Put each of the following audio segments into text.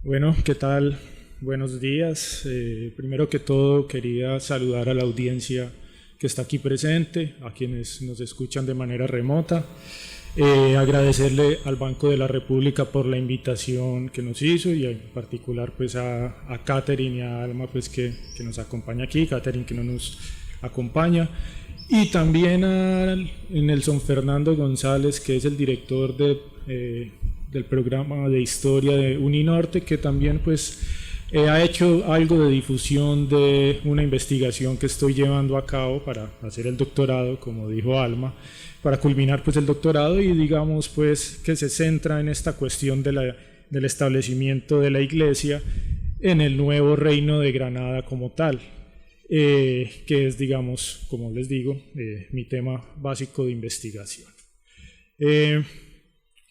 Bueno, ¿qué tal? Buenos días. Primero que todo quería saludar a la audiencia que está aquí presente, a quienes nos escuchan de manera remota. Agradecerle al Banco de la República por la invitación que nos hizo y en particular pues a Catherine y a Alma pues que nos acompaña aquí, Catherine que no nos acompaña, y también a Nelson Fernando González, que es el director del programa de historia de Uninorte, que también pues ha hecho algo de difusión de una investigación que estoy llevando a cabo para hacer el doctorado, como dijo Alma, para culminar pues el doctorado, y digamos pues que se centra en esta cuestión del establecimiento de la Iglesia en el nuevo reino de Granada como tal, que es, digamos, como les digo, mi tema básico de investigación.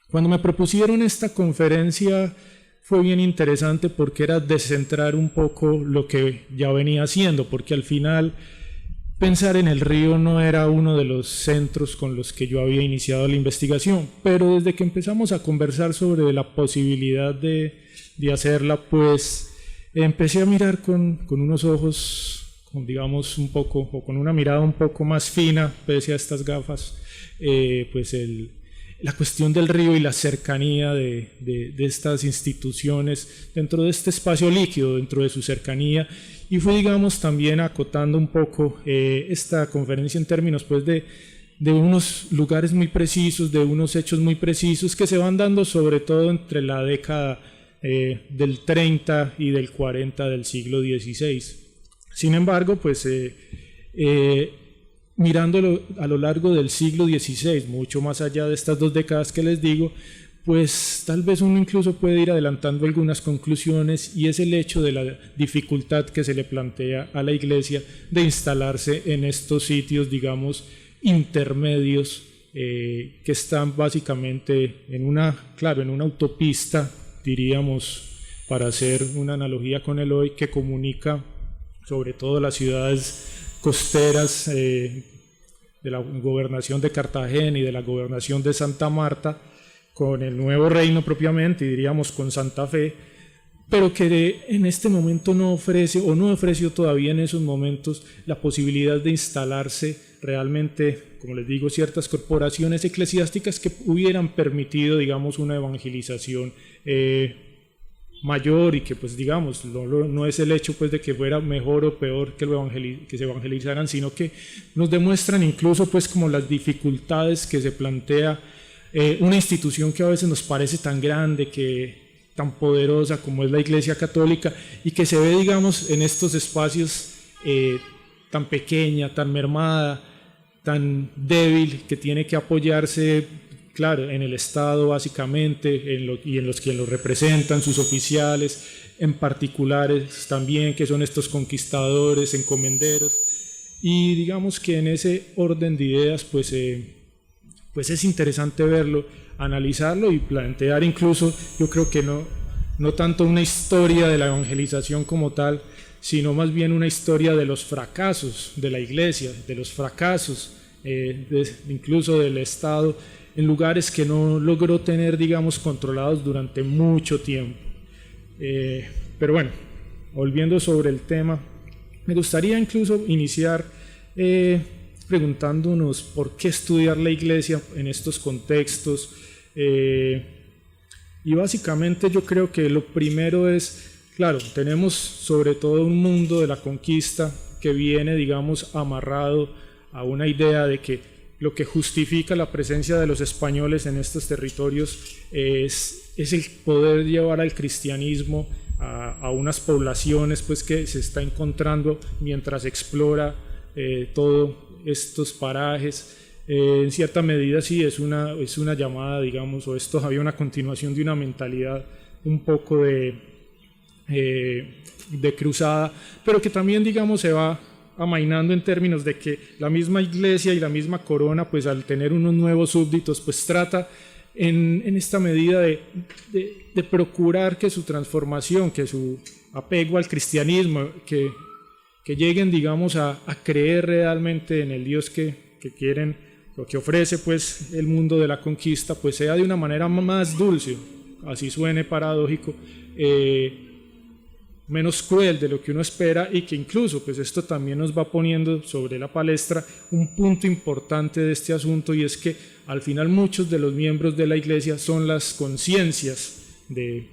Cuando me propusieron esta conferencia fue bien interesante porque era descentrar un poco lo que ya venía haciendo, porque al final pensar en el río no era uno de los centros con los que yo había iniciado la investigación, pero desde que empezamos a conversar sobre la posibilidad de hacerla, pues empecé a mirar con unos ojos, digamos, un poco, o con una mirada un poco más fina, pese a estas gafas, pues la cuestión del río y la cercanía de estas instituciones dentro de este espacio líquido, dentro de su cercanía, y fue, digamos, también acotando un poco esta conferencia en términos pues de unos lugares muy precisos, de unos hechos muy precisos que se van dando sobre todo entre la década del 30 y del 40 del siglo XVI. Sin embargo, pues mirándolo a lo largo del siglo XVI, mucho más allá de estas dos décadas que les digo, pues tal vez uno incluso puede ir adelantando algunas conclusiones, y es el hecho de la dificultad que se le plantea a la Iglesia de instalarse en estos sitios, digamos, intermedios, que están básicamente en una autopista, diríamos, para hacer una analogía con el hoy, que comunica sobre todo las ciudades costeras de la gobernación de Cartagena y de la gobernación de Santa Marta con el nuevo reino propiamente, y diríamos con Santa Fe, pero que en este momento no ofrece, o no ofreció todavía en esos momentos, la posibilidad de instalarse realmente, como les digo, ciertas corporaciones eclesiásticas que hubieran permitido, digamos, una evangelización mayor, y que pues digamos no es el hecho pues de que fuera mejor o peor que se evangelizaran, sino que nos demuestran incluso pues como las dificultades que se plantea una institución que a veces nos parece tan grande, tan poderosa como es la Iglesia Católica, y que se ve, digamos, en estos espacios tan pequeña, tan mermada, tan débil, que tiene que apoyarse, claro, en el Estado básicamente, y en los que lo representan, sus oficiales, en particulares también, que son estos conquistadores, encomenderos, y digamos que en ese orden de ideas pues es interesante verlo, analizarlo y plantear incluso, yo creo que no tanto una historia de la evangelización como tal, sino más bien una historia de los fracasos de la Iglesia, de los fracasos incluso del Estado, en lugares que no logró tener, digamos, controlados durante mucho tiempo. Pero bueno, volviendo sobre el tema, me gustaría incluso iniciar preguntándonos por qué estudiar la Iglesia en estos contextos, y básicamente yo creo que lo primero es, claro, tenemos sobre todo un mundo de la conquista que viene, digamos, amarrado a una idea de que lo que justifica la presencia de los españoles en estos territorios es el poder llevar al cristianismo a unas poblaciones pues que se está encontrando mientras explora todos estos parajes. En cierta medida sí es una llamada, digamos, o esto había una continuación de una mentalidad un poco de cruzada, pero que también, digamos, se va amainando en términos de que la misma Iglesia y la misma corona, pues al tener unos nuevos súbditos, pues trata en esta medida de procurar que su transformación, que su apego al cristianismo, que lleguen, digamos, a creer realmente en el Dios que quieren, lo que ofrece pues el mundo de la conquista, pues sea de una manera más dulce, así suene paradójico, menos cruel de lo que uno espera, y que incluso pues esto también nos va poniendo sobre la palestra un punto importante de este asunto, y es que al final muchos de los miembros de la Iglesia son las conciencias de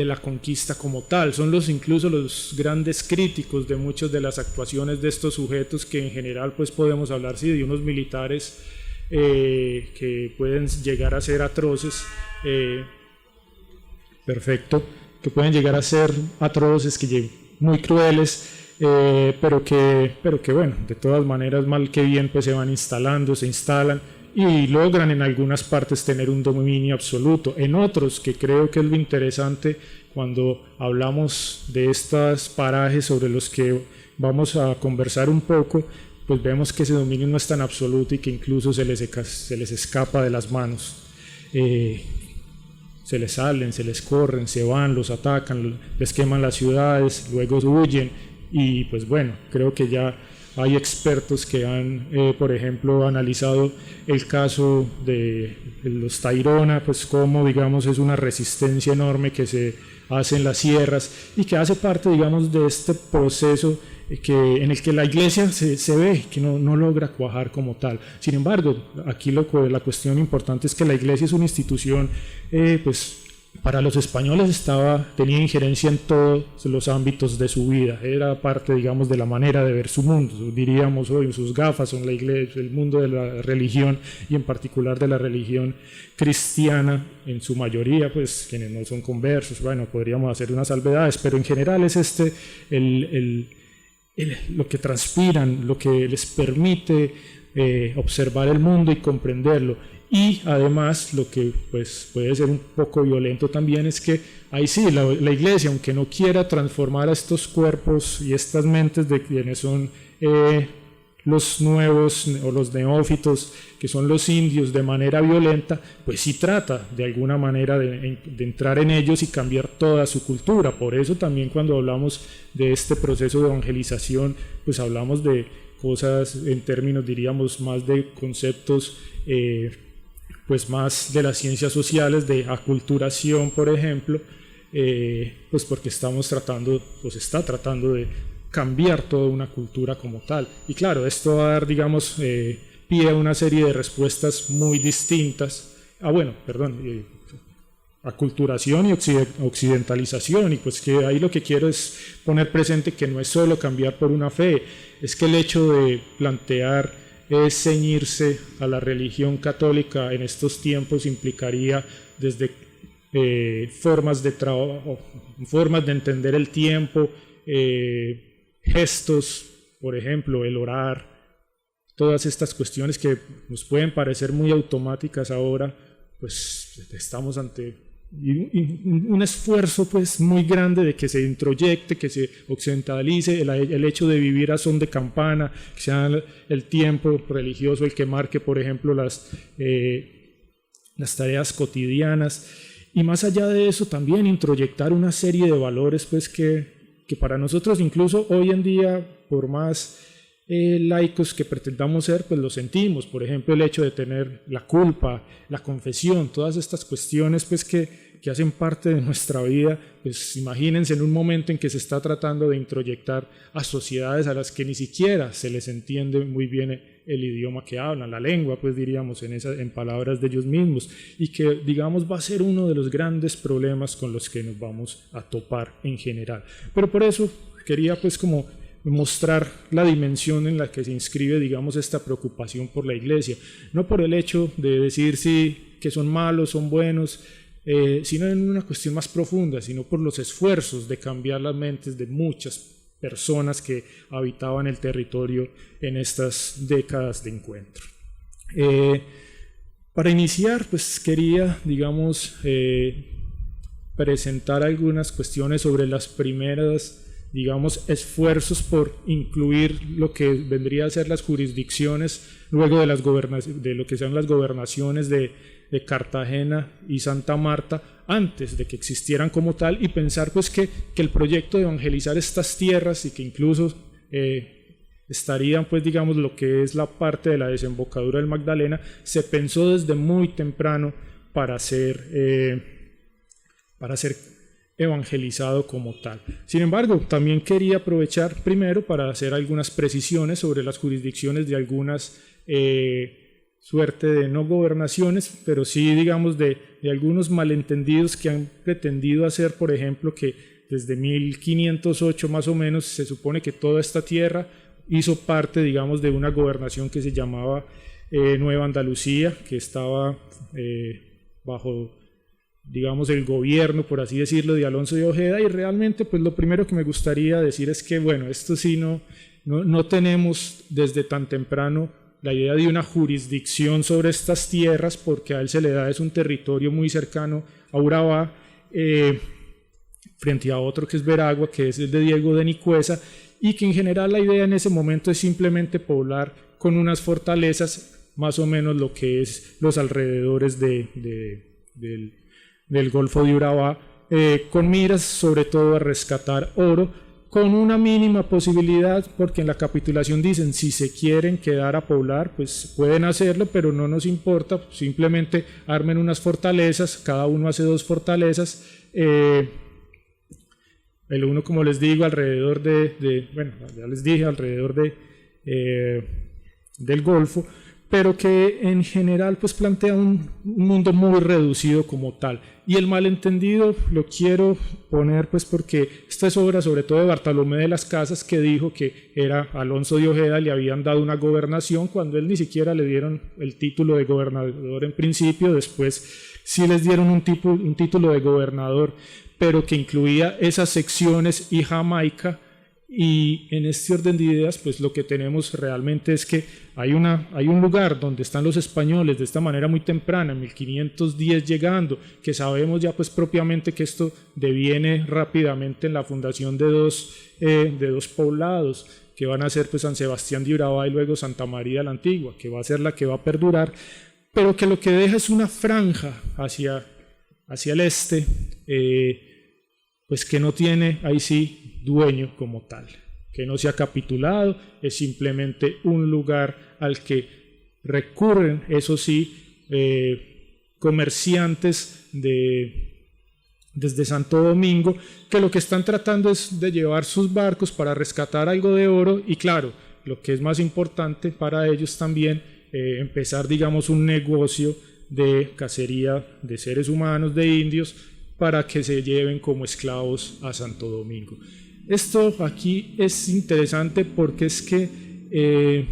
la conquista como tal, son incluso los grandes críticos de muchas de las actuaciones de estos sujetos, que en general pues podemos hablar de unos militares que pueden llegar a ser atroces, que pueden llegar a ser atroces, muy crueles, pero que bueno, de todas maneras, mal que bien, pues se van instalando, se instalan y logran en algunas partes tener un dominio absoluto. En otros, que creo que es lo interesante cuando hablamos de estos parajes sobre los que vamos a conversar un poco, pues vemos que ese dominio no es tan absoluto y que incluso se les escapa de las manos. Se les salen, se les corren, se van, los atacan, les queman las ciudades, luego huyen, y pues bueno, creo que ya hay expertos que han, por ejemplo, analizado el caso de los Tairona, pues como, digamos, es una resistencia enorme que se hace en las sierras y que hace parte, digamos, de este proceso en el que la Iglesia se ve que no logra cuajar como tal. Sin embargo, aquí la cuestión importante es que la Iglesia es una institución, pues para los españoles tenía injerencia en todos los ámbitos de su vida, era parte, digamos, de la manera de ver su mundo, diríamos hoy, sus gafas son la Iglesia, el mundo de la religión, y en particular de la religión cristiana, en su mayoría, pues quienes no son conversos, bueno, podríamos hacer unas salvedades, pero en general es lo que transpiran, lo que les permite observar el mundo y comprenderlo. Y además, lo que pues puede ser un poco violento también es que ahí sí, la Iglesia, aunque no quiera transformar a estos cuerpos y estas mentes de quienes son los nuevos o los neófitos, que son los indios, de manera violenta, pues sí trata de alguna manera de entrar en ellos y cambiar toda su cultura. Por eso también cuando hablamos de este proceso de evangelización, pues hablamos de cosas en términos, diríamos, más de conceptos pues más de las ciencias sociales, de aculturación, por ejemplo, pues porque está tratando de cambiar toda una cultura como tal. Y claro, esto va a dar, digamos, pie a una serie de respuestas muy distintas. Aculturación y occidentalización, y pues que ahí lo que quiero es poner presente que no es solo cambiar por una fe, es que el hecho de plantear ceñirse a la religión católica en estos tiempos implicaría desde formas de trabajo, formas de entender el tiempo, gestos, por ejemplo, el orar, todas estas cuestiones que nos pueden parecer muy automáticas ahora, pues estamos ante un esfuerzo pues muy grande de que se introyecte, que se occidentalice el hecho de vivir a son de campana, que sea el tiempo religioso el que marque, por ejemplo, las tareas cotidianas, y más allá de eso también introyectar una serie de valores pues que para nosotros, incluso hoy en día, por más laicos que pretendamos ser, pues lo sentimos. Por ejemplo, el hecho de tener la culpa, la confesión, todas estas cuestiones pues que hacen parte de nuestra vida. Pues imagínense en un momento en que se está tratando de introyectar a sociedades a las que ni siquiera se les entiende muy bien el idioma que hablan, la lengua, pues diríamos, en palabras de ellos mismos, y que, digamos, va a ser uno de los grandes problemas con los que nos vamos a topar en general. Pero por eso quería pues como mostrar la dimensión en la que se inscribe, digamos, esta preocupación por la Iglesia, no por el hecho de decir que son malos, son buenos, sino en una cuestión más profunda, sino por los esfuerzos de cambiar las mentes de muchas personas que habitaban el territorio en estas décadas de encuentro. Para iniciar, pues quería, digamos, presentar algunas cuestiones sobre las primeras, digamos, esfuerzos por incluir lo que vendría a ser las jurisdicciones luego de lo que sean las gobernaciones de Cartagena y Santa Marta, antes de que existieran como tal, y pensar pues que el proyecto de evangelizar estas tierras, y que incluso estarían pues, digamos, lo que es la parte de la desembocadura del Magdalena, se pensó desde muy temprano para ser para ser evangelizado como tal. Sin embargo, también quería aprovechar primero para hacer algunas precisiones sobre las jurisdicciones de algunas suerte de no gobernaciones, pero sí digamos de algunos malentendidos que han pretendido hacer, por ejemplo, que desde 1508 más o menos se supone que toda esta tierra hizo parte, digamos, de una gobernación que se llamaba Nueva Andalucía, que estaba bajo, digamos, el gobierno, por así decirlo, de Alonso de Ojeda, y realmente pues lo primero que me gustaría decir es que, bueno, esto sí no tenemos desde tan temprano la idea de una jurisdicción sobre estas tierras, porque a él se le da es un territorio muy cercano a Urabá, frente a otro que es Veragua, que es el de Diego de Nicuesa, y que en general la idea en ese momento es simplemente poblar con unas fortalezas más o menos lo que es los alrededores del Golfo de Urabá, con miras sobre todo a rescatar oro, con una mínima posibilidad, porque en la capitulación dicen si se quieren quedar a poblar pues pueden hacerlo, pero no nos importa, simplemente armen unas fortalezas, cada uno hace 2 fortalezas, el uno, como les digo, alrededor bueno, ya les dije, alrededor del Golfo, pero que en general pues plantea un mundo muy reducido como tal. Y el malentendido lo quiero poner pues porque esta es obra sobre todo de Bartolomé de las Casas, que dijo que era Alonso de Ojeda, le habían dado una gobernación cuando él ni siquiera le dieron el título de gobernador en principio, después sí les dieron un título de gobernador, pero que incluía esas secciones y Jamaica. Y en este orden de ideas pues lo que tenemos realmente es que hay un lugar donde están los españoles de esta manera muy temprana, en 1510 llegando, que sabemos ya pues propiamente que esto deviene rápidamente en la fundación de dos poblados que van a ser pues San Sebastián de Urabá y luego Santa María la Antigua, que va a ser la que va a perdurar, pero que lo que deja es una franja hacia el este, pues que no tiene ahí sí dueño como tal, que no se ha capitulado, es simplemente un lugar al que recurren, eso sí, comerciantes desde Santo Domingo, que lo que están tratando es de llevar sus barcos para rescatar algo de oro y claro, lo que es más importante para ellos también, empezar digamos un negocio de cacería de seres humanos, de indios, para que se lleven como esclavos a Santo Domingo. Esto aquí es interesante porque es que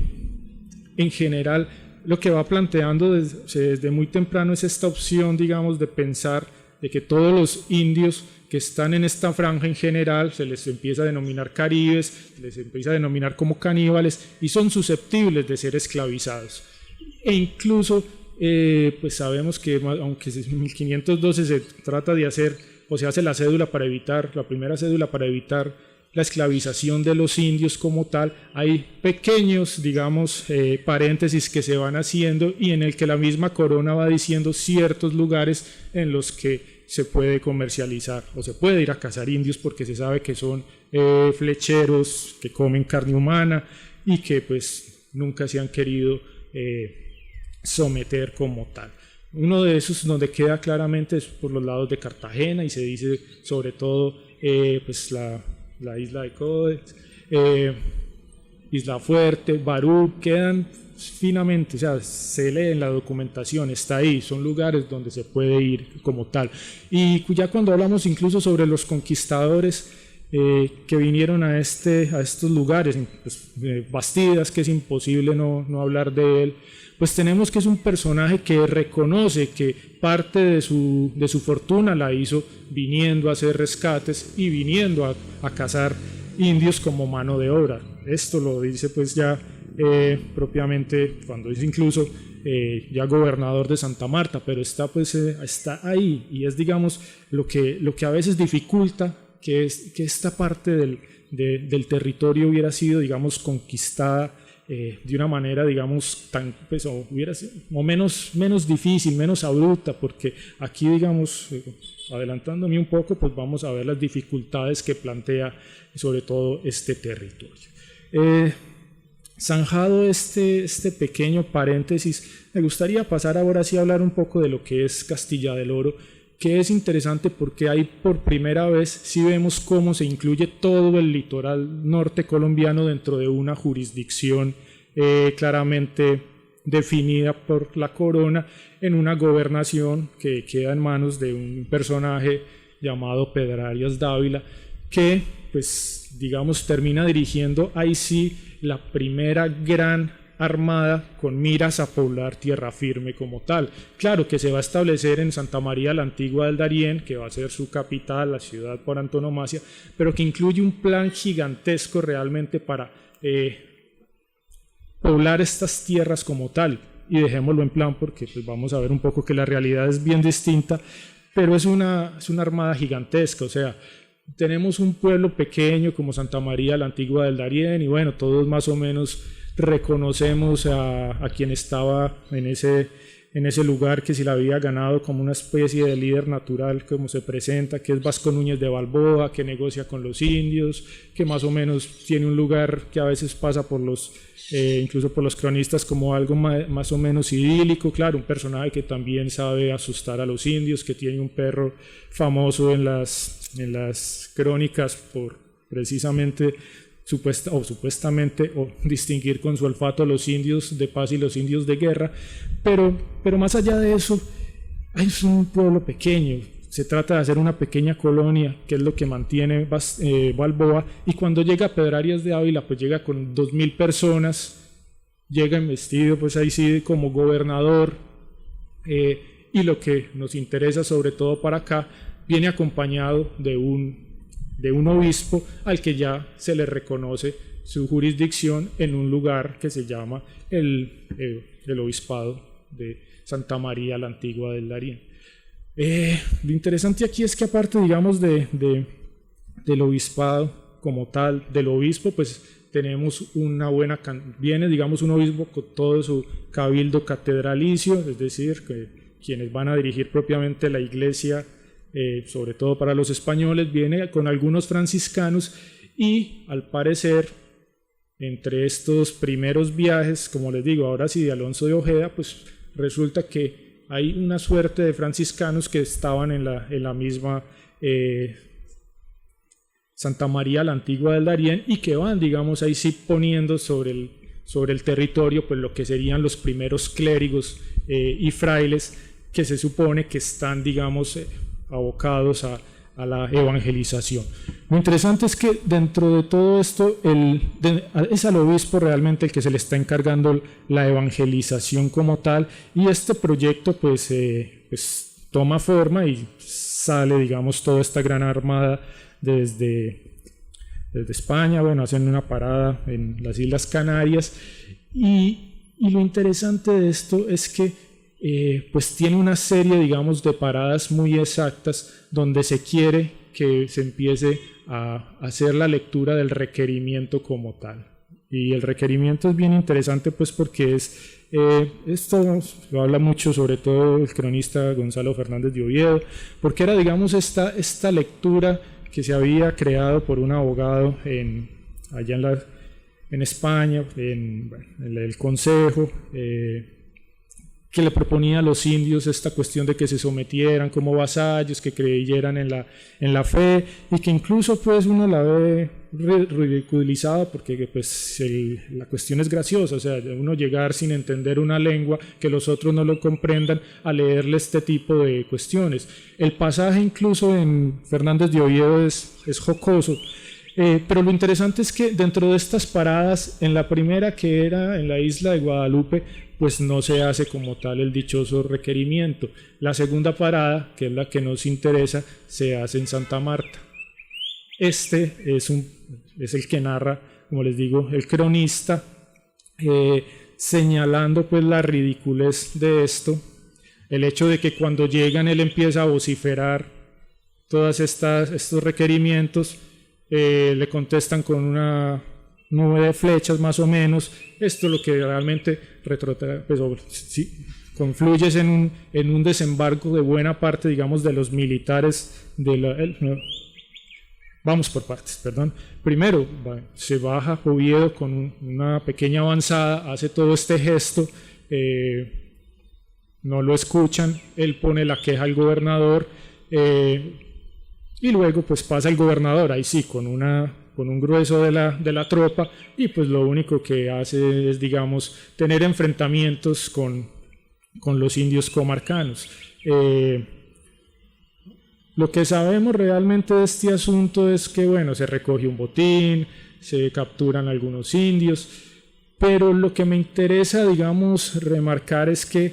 en general lo que va planteando desde muy temprano es esta opción, digamos, de pensar de que todos los indios que están en esta franja en general se les empieza a denominar caribes, se les empieza a denominar como caníbales y son susceptibles de ser esclavizados. E incluso pues sabemos que aunque en 1512 se trata de hacer o se hace la primera cédula para evitar la esclavización de los indios como tal, hay pequeños, digamos, paréntesis que se van haciendo y en el que la misma corona va diciendo ciertos lugares en los que se puede comercializar o se puede ir a cazar indios porque se sabe que son flecheros, que comen carne humana y que pues nunca se han querido someter como tal. Uno de esos donde queda claramente es por los lados de Cartagena y se dice sobre todo pues la isla de Codes, Isla Fuerte, Barú, quedan finamente, o sea, se lee en la documentación, está ahí, son lugares donde se puede ir como tal. Y ya cuando hablamos incluso sobre los conquistadores que vinieron a estos lugares, pues, Bastidas, que es imposible no hablar de él, pues tenemos que es un personaje que reconoce que parte de su fortuna la hizo viniendo a hacer rescates y viniendo a cazar indios como mano de obra. Esto lo dice pues ya propiamente cuando es incluso ya gobernador de Santa Marta, pero está ahí y es digamos lo que a veces dificulta que esta parte del territorio hubiera sido digamos conquistada de una manera digamos tan pues, o menos difícil, menos abrupta, porque aquí digamos adelantándome un poco pues vamos a ver las dificultades que plantea sobre todo este territorio. Zanjado este pequeño paréntesis, me gustaría pasar ahora sí a hablar un poco de lo que es Castilla del Oro que es interesante porque ahí por primera vez sí vemos cómo se incluye todo el litoral norte colombiano dentro de una jurisdicción claramente definida por la corona, en una gobernación que queda en manos de un personaje llamado Pedro Arias Dávila, que pues digamos termina dirigiendo ahí sí la primera gran armada con miras a poblar tierra firme como tal. Claro que se va a establecer en Santa María la Antigua del Darién, que va a ser su capital, la ciudad por antonomasia, pero que incluye un plan gigantesco realmente para poblar estas tierras como tal. Y dejémoslo en plan porque pues vamos a ver un poco que la realidad es bien distinta, pero es una armada gigantesca. O sea, tenemos un pueblo pequeño como Santa María la Antigua del Darién, y bueno, todos más o menos reconocemos a quien estaba en ese lugar, que se la había ganado como una especie de líder natural, como se presenta, que es Vasco Núñez de Balboa, que negocia con los indios, que más o menos tiene un lugar que a veces pasa por incluso por los cronistas como algo más o menos idílico. Claro, un personaje que también sabe asustar a los indios, que tiene un perro famoso en las crónicas por precisamente supuestamente distinguir con su olfato a los indios de paz y los indios de guerra, pero más allá de eso, es un pueblo pequeño. Se trata de hacer una pequeña colonia, que es lo que mantiene Balboa, y cuando llega Pedro Arias de Ávila, pues llega con 2.000 personas, llega investido pues ahí sí como gobernador, y lo que nos interesa sobre todo para acá, viene acompañado de un obispo al que ya se le reconoce su jurisdicción en un lugar que se llama el Obispado de Santa María la Antigua del Darién. Lo interesante aquí es que aparte, digamos, del obispado como tal, del obispo, pues tenemos viene, digamos, un obispo con todo su cabildo catedralicio, es decir, quienes van a dirigir propiamente la iglesia, sobre todo para los españoles, viene con algunos franciscanos, y al parecer entre estos primeros viajes, como les digo, ahora sí de Alonso de Ojeda, pues resulta que hay una suerte de franciscanos que estaban en la misma Santa María la Antigua del Darién, y que van, digamos, ahí sí poniendo sobre el territorio pues lo que serían los primeros clérigos y frailes, que se supone que están, digamos, abocados a la evangelización. Lo interesante es que dentro de todo esto es al obispo realmente el que se le está encargando la evangelización como tal, y este proyecto pues toma forma y sale, digamos, toda esta gran armada desde España. Bueno, hacen una parada en las Islas Canarias, y lo interesante de esto es que pues tiene una serie, digamos, de paradas muy exactas donde se quiere que se empiece a hacer la lectura del requerimiento como tal. Y el requerimiento es bien interesante pues porque esto lo habla mucho sobre todo el cronista Gonzalo Fernández de Oviedo, porque era, digamos, esta lectura que se había creado por un abogado allá en España, en el Consejo, que le proponía a los indios esta cuestión de que se sometieran como vasallos, que creyeran en la fe, y que incluso pues uno la ve ridiculizada porque pues la cuestión es graciosa. O sea, uno llegar sin entender una lengua, que los otros no lo comprendan, a leerle este tipo de cuestiones. El pasaje incluso en Fernández de Oviedo es jocoso, pero lo interesante es que dentro de estas paradas, en la primera, que era en la isla de Guadalupe, pues no se hace como tal el dichoso requerimiento. La segunda parada, que es la que nos interesa, se hace en Santa Marta. Este es el que narra, como les digo, el cronista, señalando pues la ridiculez de esto, el hecho de que cuando llegan él empieza a vociferar todos estos requerimientos, le contestan con una nube de flechas más o menos. Esto es lo que realmente confluye en un desembarco de buena parte, digamos, de los militares vamos por partes, perdón. Primero se baja Oviedo con una pequeña avanzada, hace todo este gesto no lo escuchan, él pone la queja al gobernador y luego pues pasa el gobernador, ahí sí, con un grueso de la tropa, y pues lo único que hace es, digamos, tener enfrentamientos con los indios comarcanos. Lo que sabemos realmente de este asunto es que, bueno, se recoge un botín, se capturan algunos indios, pero lo que me interesa, digamos, remarcar es que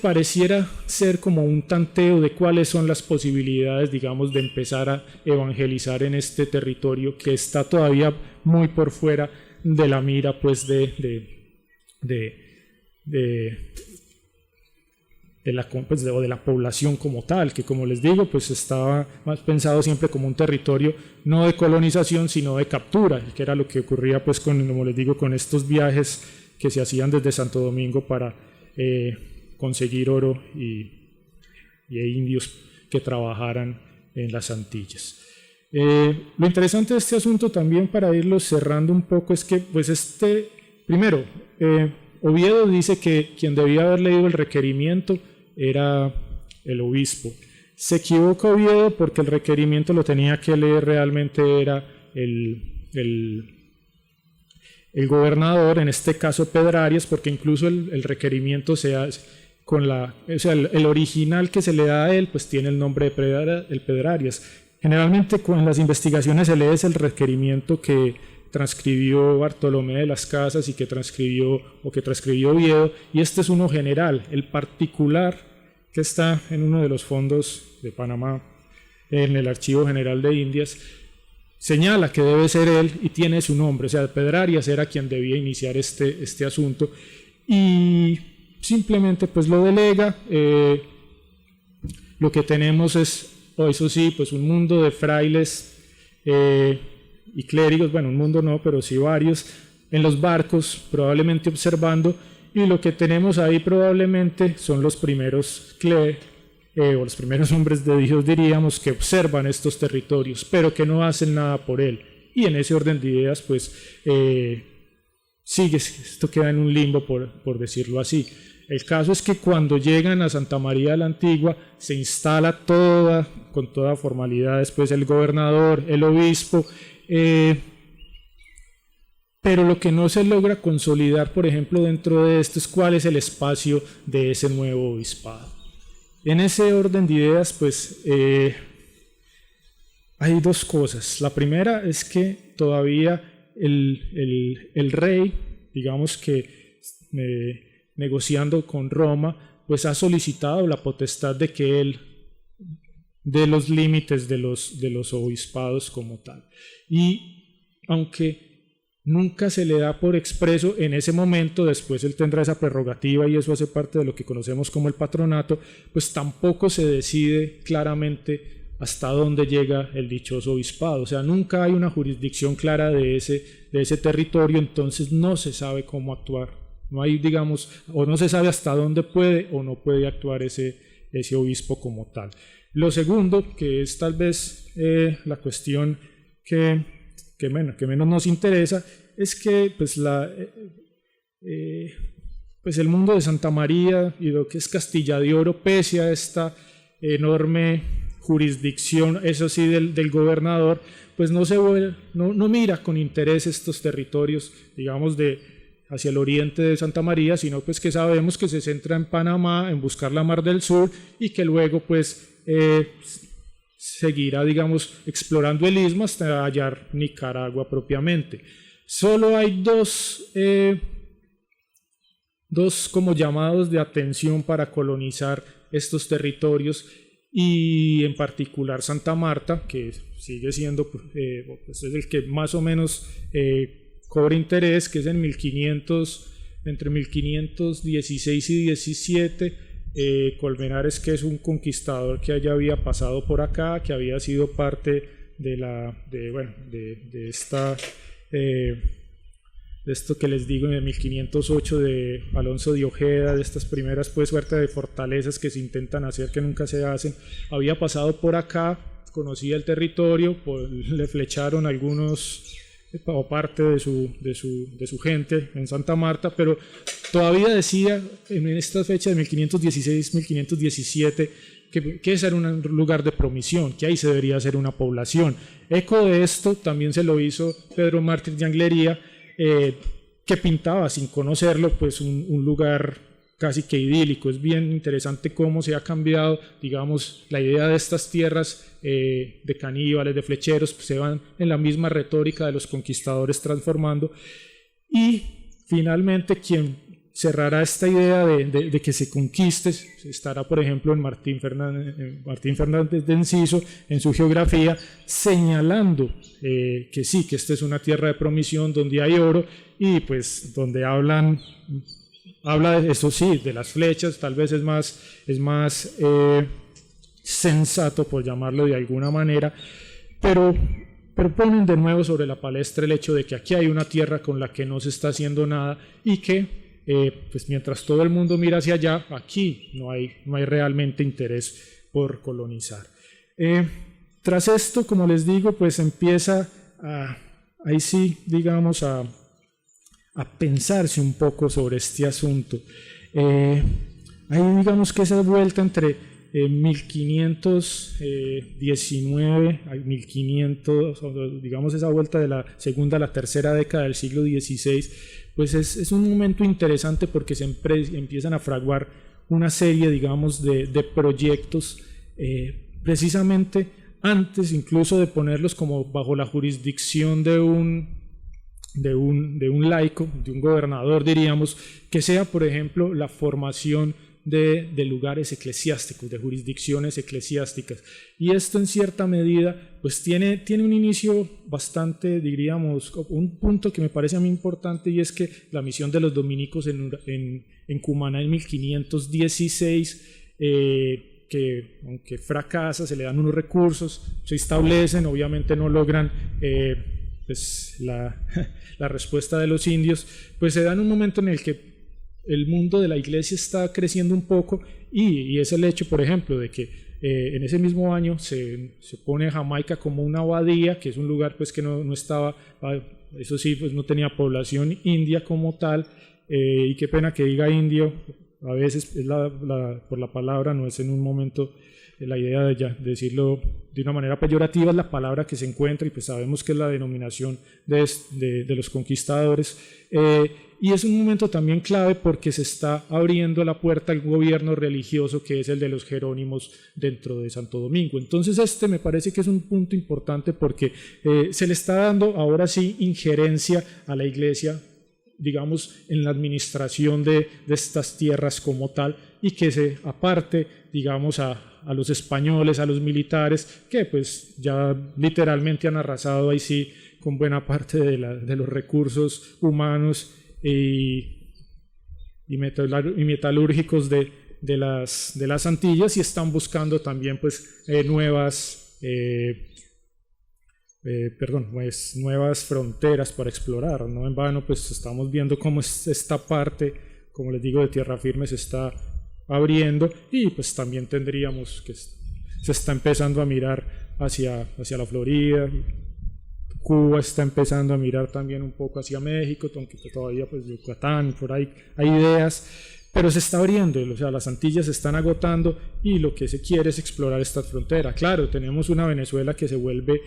pareciera ser como un tanteo de cuáles son las posibilidades, digamos, de empezar a evangelizar en este territorio que está todavía muy por fuera de la mira, pues, de la población como tal, que, como les digo, pues estaba más pensado siempre como un territorio no de colonización, sino de captura, que era lo que ocurría, pues, como les digo, con estos viajes que se hacían desde Santo Domingo para conseguir oro y indios que trabajaran en las Antillas. Lo interesante de este asunto también, para irlo cerrando un poco, es que, pues, primero, Oviedo dice que quien debía haber leído el requerimiento era el obispo. Se equivoca Oviedo, porque el requerimiento lo tenía que leer realmente era el gobernador, en este caso Pedrarias, porque incluso el requerimiento se hace el original que se le da a él, pues tiene el nombre de el Pedrarias. Generalmente con las investigaciones se lee el requerimiento que transcribió Bartolomé de las Casas y que transcribió Oviedo, y este es uno general. El particular, que está en uno de los fondos de Panamá, en el Archivo General de Indias, señala que debe ser él y tiene su nombre. O sea, Pedrarias era quien debía iniciar este asunto, y simplemente pues lo delega. Lo que tenemos es, eso sí, pues un mundo de frailes y clérigos, bueno, un mundo no, pero sí varios, en los barcos, probablemente observando, y lo que tenemos ahí probablemente son los primeros o los primeros hombres de Dios, diríamos, que observan estos territorios, pero que no hacen nada por él. Y en ese orden de ideas, pues, esto queda en un limbo, por decirlo así. El caso es que cuando llegan a Santa María de la Antigua, se instala con toda formalidad después el gobernador, el obispo, pero lo que no se logra consolidar, por ejemplo, dentro de esto, es cuál es el espacio de ese nuevo obispado. En ese orden de ideas, pues, hay dos cosas. La primera es que todavía el rey, digamos que negociando con Roma, pues ha solicitado la potestad de que él dé los límites de los obispados como tal. Y aunque nunca se le da por expreso en ese momento, después él tendrá esa prerrogativa y eso hace parte de lo que conocemos como el patronato, pues tampoco se decide claramente hasta dónde llega el dichoso obispado. O sea, nunca hay una jurisdicción clara de ese territorio, entonces no se sabe cómo actuar. No hay, digamos, o no se sabe hasta dónde puede o no puede actuar ese obispo como tal. Lo segundo, que es tal vez la cuestión que menos nos interesa, es que pues el mundo de Santa María y lo que es Castilla de Oro, pese a esta enorme jurisdicción, eso sí, del gobernador, pues no mira con interés estos territorios, digamos, hacia el oriente de Santa María, sino pues que sabemos que se centra en Panamá, en buscar la Mar del Sur, y que luego pues seguirá, digamos, explorando el istmo hasta hallar Nicaragua propiamente. Solo hay dos como llamados de atención para colonizar estos territorios, y en particular Santa Marta, que sigue siendo pues es el que más o menos cobra interés, que es entre 1516 y 17, Colmenares, que es un conquistador que ya había pasado por acá, que había sido parte de esto que les digo, en 1508 de Alonso de Ojeda, de estas primeras pues suerte de fortalezas que se intentan hacer que nunca se hacen, había pasado por acá, conocía el territorio, le flecharon algunos o parte de su gente en Santa Marta, pero todavía decía en esta fecha de 1516-1517 que ese era un lugar de promisión, que ahí se debería hacer una población. Eco de esto también se lo hizo Pedro Mártir de Anglería, que pintaba sin conocerlo pues un lugar casi que idílico. Es bien interesante cómo se ha cambiado, digamos, la idea de estas tierras de caníbales, de flecheros, pues se van en la misma retórica de los conquistadores transformando. Y finalmente quien cerrará esta idea de que se conquiste estará, por ejemplo, en Martín Fernández de Enciso, en su geografía, señalando que sí, que esta es una tierra de promisión donde hay oro y pues donde habla de eso sí, de las flechas. Tal vez es más sensato, por llamarlo de alguna manera, pero ponen de nuevo sobre la palestra el hecho de que aquí hay una tierra con la que no se está haciendo nada y que pues mientras todo el mundo mira hacia allá, aquí no hay realmente interés por colonizar. Tras esto, como les digo, pues empieza ahí sí, digamos, a pensarse un poco sobre este asunto. Ahí digamos que esa vuelta entre 1519 a 1500, digamos esa vuelta de la segunda a la tercera década del siglo XVI, pues es un momento interesante porque se empiezan a fraguar una serie, digamos, de proyectos precisamente antes incluso de ponerlos como bajo la jurisdicción de un laico, de un gobernador, diríamos, que sea, por ejemplo, la formación de lugares eclesiásticos, de jurisdicciones eclesiásticas. Y esto en cierta medida pues tiene un inicio bastante, diríamos, un punto que me parece a mí importante, y es que la misión de los dominicos en Cumaná en 1516, que aunque fracasa, se le dan unos recursos, se establecen, obviamente no logran pues la respuesta de los indios, pues se da en un momento en el que el mundo de la iglesia está creciendo un poco, y es el hecho, por ejemplo, de que en ese mismo año se pone Jamaica como una abadía, que es un lugar pues que no estaba, eso sí, pues no tenía población india como tal, y qué pena que diga indio, a veces es por la palabra, no es en un momento la idea de decirlo de una manera peyorativa, es la palabra que se encuentra, y pues sabemos que es la denominación de los conquistadores, y es un momento también clave porque se está abriendo la puerta al gobierno religioso, que es el de los jerónimos dentro de Santo Domingo. Entonces me parece que es un punto importante porque se le está dando ahora sí injerencia a la iglesia, digamos, en la administración de estas tierras como tal, y que se aparte, digamos, a los españoles, a los militares, que pues ya literalmente han arrasado ahí sí con buena parte de los recursos humanos y metalúrgicos de las Antillas, y están buscando también pues nuevas fronteras para explorar. No en vano pues estamos viendo cómo esta parte, como les digo, de tierra firme se está abriendo, y pues también tendríamos que se está empezando a mirar hacia la Florida. Cuba está empezando a mirar también un poco hacia México, aunque todavía pues Yucatán, por ahí hay ideas, pero se está abriendo, o sea, las Antillas se están agotando y lo que se quiere es explorar esta frontera. Claro, tenemos una Venezuela que se vuelve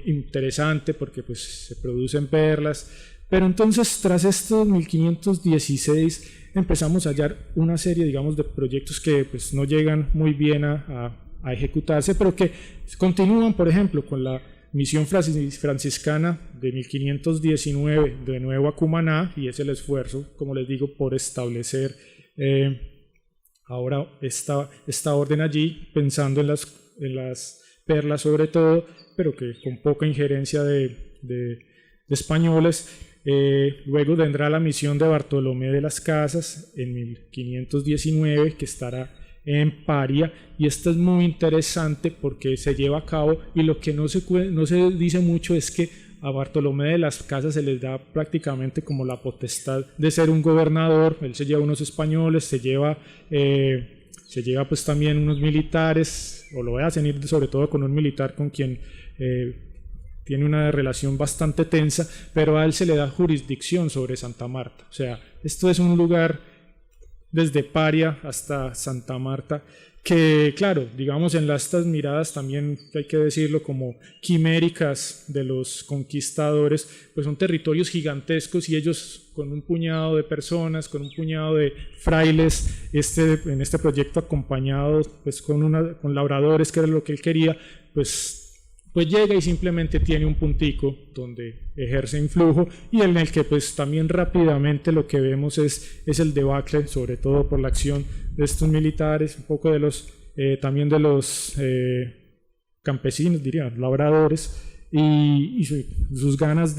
interesante porque pues se producen perlas, pero entonces tras estos 1516 empezamos a hallar una serie, digamos, de proyectos que pues no llegan muy bien a ejecutarse, pero que continúan, por ejemplo, con la misión franciscana de 1519 de nuevo a Cumaná, y es el esfuerzo, como les digo, por establecer ahora esta orden allí, pensando en las perlas sobre todo, pero que con poca injerencia de españoles. Luego vendrá la misión de Bartolomé de las Casas en 1519, que estará en Paria, y esto es muy interesante porque se lleva a cabo, y lo que no se dice mucho es que a Bartolomé de las Casas se les da prácticamente como la potestad de ser un gobernador. Él se lleva unos españoles, se lleva pues también unos militares, o lo hacen ir sobre todo con un militar con quien tiene una relación bastante tensa, pero a él se le da jurisdicción sobre Santa Marta. O sea, esto es un lugar desde Paria hasta Santa Marta, que claro, digamos en estas miradas también hay que decirlo como quiméricas de los conquistadores, pues son territorios gigantescos y ellos con un puñado de personas, con un puñado de frailes, en este proyecto acompañado pues con labradores, que era lo que él quería, pues llega y simplemente tiene un puntico donde ejerce influjo y en el que pues también rápidamente lo que vemos es el debacle, sobre todo por la acción de estos militares, un poco de los también de los campesinos, diría, labradores, y sus ganas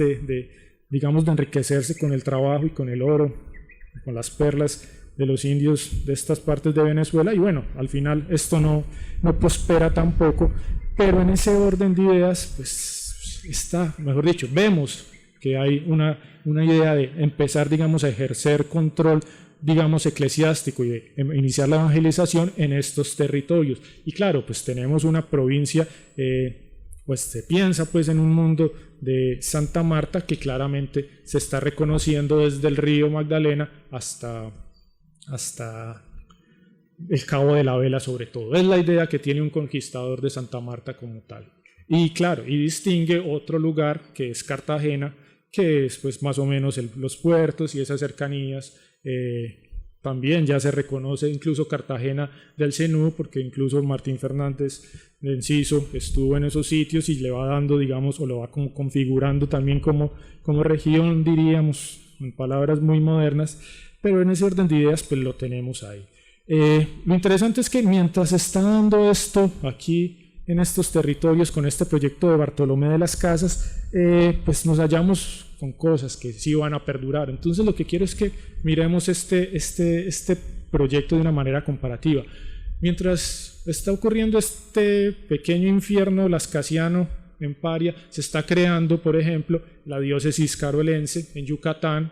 digamos, de enriquecerse con el trabajo y con el oro, con las perlas de los indios de estas partes de Venezuela. Y bueno, al final esto no prospera tampoco, pero en ese orden de ideas pues está, mejor dicho, vemos que hay una idea de empezar, digamos, a ejercer control, digamos, eclesiástico y de iniciar la evangelización en estos territorios. Y claro, pues tenemos una provincia, pues se piensa pues en un mundo de Santa Marta que claramente se está reconociendo desde el río Magdalena hasta el Cabo de la Vela, sobre todo. Es la idea que tiene un conquistador de Santa Marta como tal. Y claro, y distingue otro lugar que es Cartagena, que es pues más o menos los puertos y esas cercanías. También ya se reconoce incluso Cartagena del Cenú, porque incluso Martín Fernández de Enciso estuvo en esos sitios y le va dando, digamos, o lo va como configurando también como región, diríamos, en palabras muy modernas, pero en ese orden de ideas pues lo tenemos ahí. Lo interesante es que mientras está dando esto aquí en estos territorios con este proyecto de Bartolomé de las Casas, pues nos hallamos con cosas que sí van a perdurar. Entonces lo que quiero es que miremos este proyecto de una manera comparativa. Mientras está ocurriendo este pequeño infierno lascasiano en Paria, se está creando, por ejemplo, la diócesis carolense en Yucatán,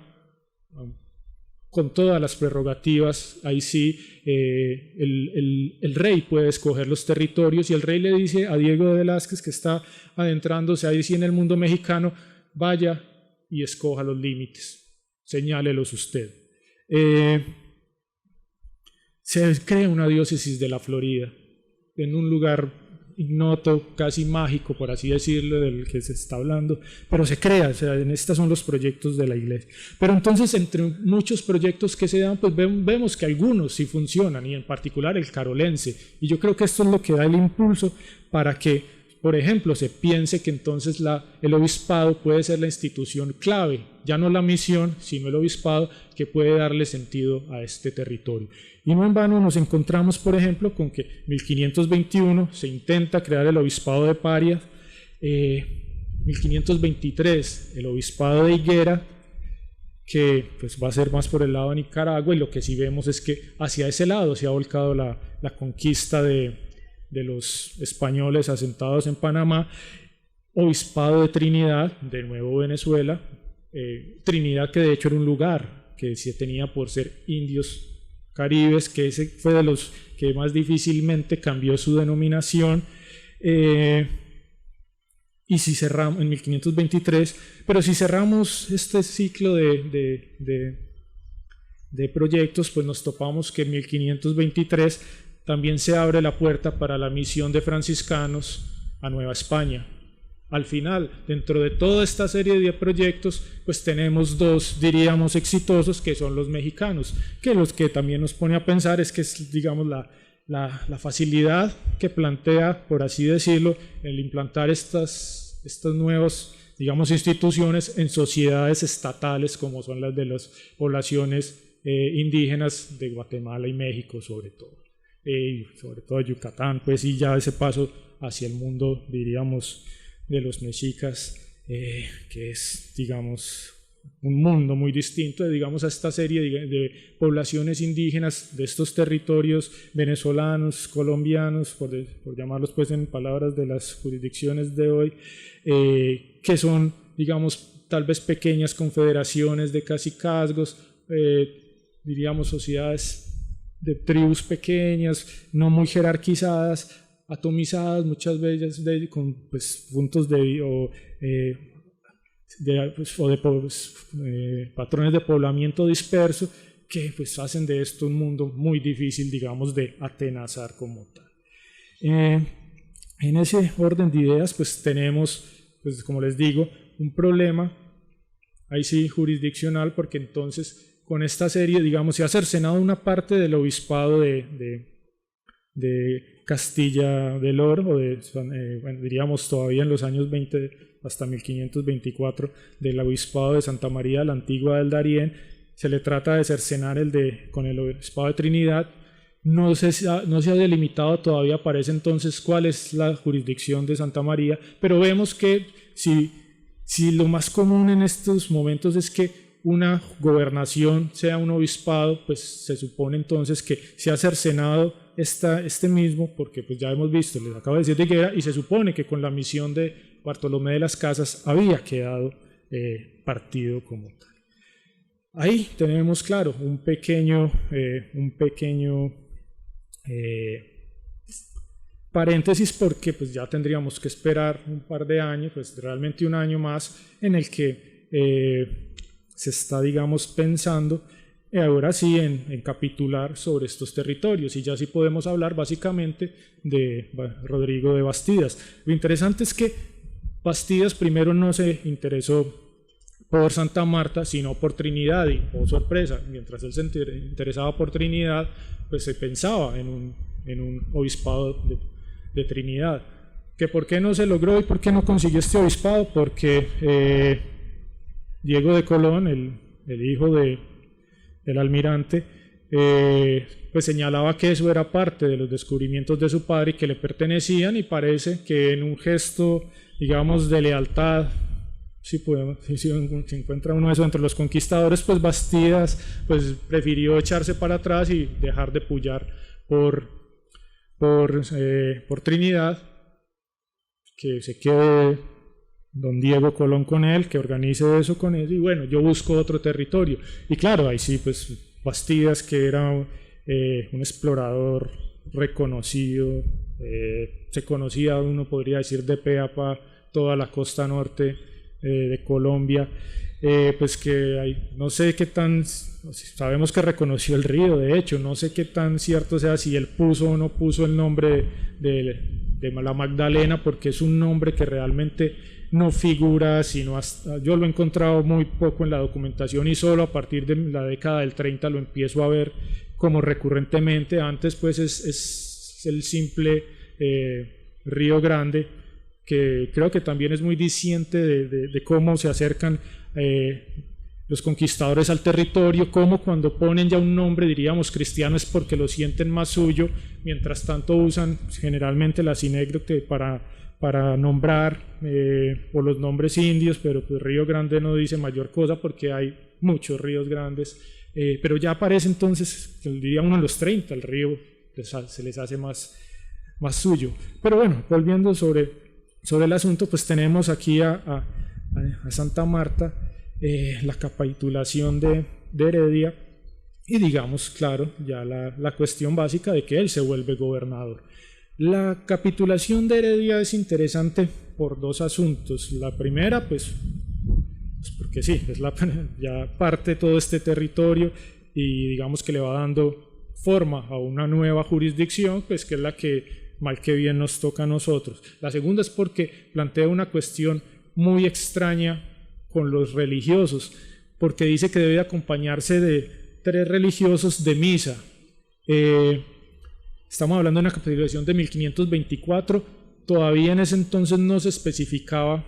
con todas las prerrogativas. Ahí sí el rey puede escoger los territorios y el rey le dice a Diego de Velázquez, que está adentrándose ahí sí en el mundo mexicano, vaya y escoja los límites, señálelos usted. Se crea una diócesis de la Florida en un lugar ignoto, casi mágico, por así decirlo, del que se está hablando, pero se crea, o sea, estos son los proyectos de la iglesia. Pero entonces, entre muchos proyectos que se dan, pues vemos que algunos sí funcionan, y en particular el carolense, y yo creo que esto es lo que da el impulso para que, por ejemplo, se piense que entonces el obispado puede ser la institución clave, ya no la misión, sino el obispado, que puede darle sentido a este territorio. Y no en vano nos encontramos, por ejemplo, con que en 1521 se intenta crear el obispado de Paria, 1523 el obispado de Higuera, que pues va a ser más por el lado de Nicaragua, y lo que sí vemos es que hacia ese lado se ha volcado la conquista de los españoles asentados en Panamá. Obispado de Trinidad, de nuevo Venezuela, Trinidad, que de hecho era un lugar que se tenía por ser indios caribes, que ese fue de los que más difícilmente cambió su denominación, y si cerramos en 1523, pero si cerramos este ciclo de proyectos, pues nos topamos que en 1523 también se abre la puerta para la misión de franciscanos a Nueva España. Al final, dentro de toda esta serie de proyectos, pues tenemos dos, diríamos, exitosos, que son los mexicanos, que los que también nos pone a pensar es que es, digamos, la facilidad que plantea, por así decirlo, el implantar estas nuevas, digamos, instituciones en sociedades estatales como son las de las poblaciones indígenas de Guatemala y México, sobre todo Yucatán, pues, y ya ese paso hacia el mundo, diríamos, de los mexicas, que es, digamos, un mundo muy distinto, digamos, a esta serie de poblaciones indígenas de estos territorios venezolanos, colombianos, por llamarlos pues en palabras de las jurisdicciones de hoy, que son, digamos, tal vez pequeñas confederaciones de cacicazgos, diríamos sociedades de tribus pequeñas, no muy jerarquizadas, atomizadas, muchas veces con pues, puntos patrones de poblamiento disperso, que pues hacen de esto un mundo muy difícil, digamos, de atenazar como tal. En ese orden de ideas, pues tenemos, pues como les digo, un problema, ahí sí jurisdiccional, porque entonces con esta serie, digamos, se ha cercenado una parte del obispado de Castilla del Oro, o bueno, diríamos todavía en los años 20 hasta 1524, del obispado de Santa María la Antigua del Darién. Se le trata de cercenar con el obispado de Trinidad. No se ha delimitado todavía para ese entonces cuál es la jurisdicción de Santa María, pero vemos que si lo más común en estos momentos es que una gobernación sea un obispado, pues se supone entonces que se ha cercenado este mismo, porque pues ya hemos visto, les acabo de decir de Higuera, y se supone que con la misión de Bartolomé de las Casas había quedado partido como tal. Ahí tenemos, claro, un pequeño paréntesis, porque pues ya tendríamos que esperar un par de años, pues realmente un año más, en el que se está, digamos, pensando ahora sí en capitular sobre estos territorios, y ya sí podemos hablar básicamente de Rodrigo de Bastidas. Lo interesante es que Bastidas primero no se interesó por Santa Marta, sino por Trinidad, y oh sorpresa, mientras él se interesaba por Trinidad, pues se pensaba en un obispado de Trinidad. ¿Que por qué no se logró y por qué no consiguió este obispado? Porque Diego de Colón, el hijo del almirante, pues señalaba que eso era parte de los descubrimientos de su padre y que le pertenecían, y parece que en un gesto, digamos, de lealtad, si se encuentra uno de esos entre los conquistadores, pues Bastidas pues prefirió echarse para atrás y dejar de pullar por Trinidad, que se quede don Diego Colón con él, que organice eso con él, y bueno, yo busco otro territorio. Y claro, ahí sí, pues Bastidas, que era un explorador reconocido, se conocía, uno podría decir, de pe a pa toda la costa norte de Colombia, pues que hay, no sé qué tan, sabemos que reconoció el río, de hecho, no sé qué tan cierto sea si él puso o no puso el nombre de la Magdalena, porque es un nombre que realmente no figura, sino hasta, yo lo he encontrado muy poco en la documentación, y solo a partir de la década del 30 lo empiezo a ver como recurrentemente. Antes pues es el simple Río Grande, que creo que también es muy diciente de cómo se acercan los conquistadores al territorio, como cuando ponen ya un nombre, diríamos cristiano, es porque lo sienten más suyo, mientras tanto usan generalmente la sinécdoque para nombrar, o los nombres indios, pero pues Río Grande no dice mayor cosa porque hay muchos ríos grandes, pero ya aparece entonces, diría uno en los 30, el río se les hace más suyo. Pero bueno, volviendo sobre el asunto, pues tenemos aquí a Santa Marta, la capitulación de Heredia, y digamos, claro, ya la cuestión básica de que él se vuelve gobernador. La capitulación de Heredia es interesante por dos asuntos. La primera, pues porque sí, ya parte todo este territorio, y digamos que le va dando forma a una nueva jurisdicción, pues que es la que mal que bien nos toca a nosotros. La segunda es porque plantea una cuestión muy extraña con los religiosos, porque dice que debe acompañarse de 3 religiosos de misa. Estamos hablando de una capitulación de 1524, todavía en ese entonces no se especificaba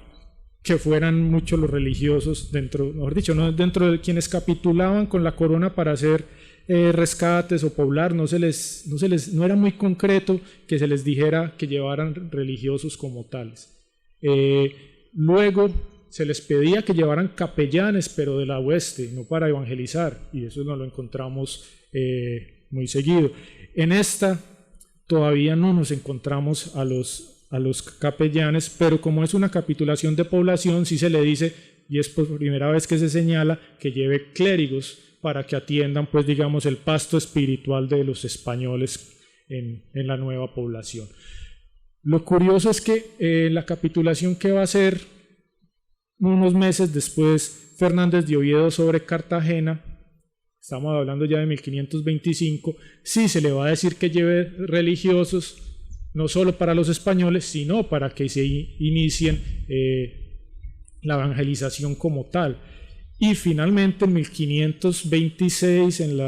que fueran muchos los religiosos dentro, mejor dicho, no dentro de quienes capitulaban con la corona para hacer rescates o poblar, no era muy concreto que se les dijera que llevaran religiosos como tales. Luego se les pedía que llevaran capellanes, pero de la hueste, no para evangelizar, y eso no lo encontramos muy seguido. En esta todavía no nos encontramos a los capellanes, pero como es una capitulación de población, sí se le dice, y es por primera vez que se señala, que lleve clérigos para que atiendan, pues digamos, el pasto espiritual de los españoles en la nueva población. Lo curioso es que la capitulación que va a hacer unos meses después Fernández de Oviedo sobre Cartagena, estamos hablando ya de 1525, sí se le va a decir que lleve religiosos, no solo para los españoles, sino para que se inicien la evangelización como tal. Y finalmente en 1526, en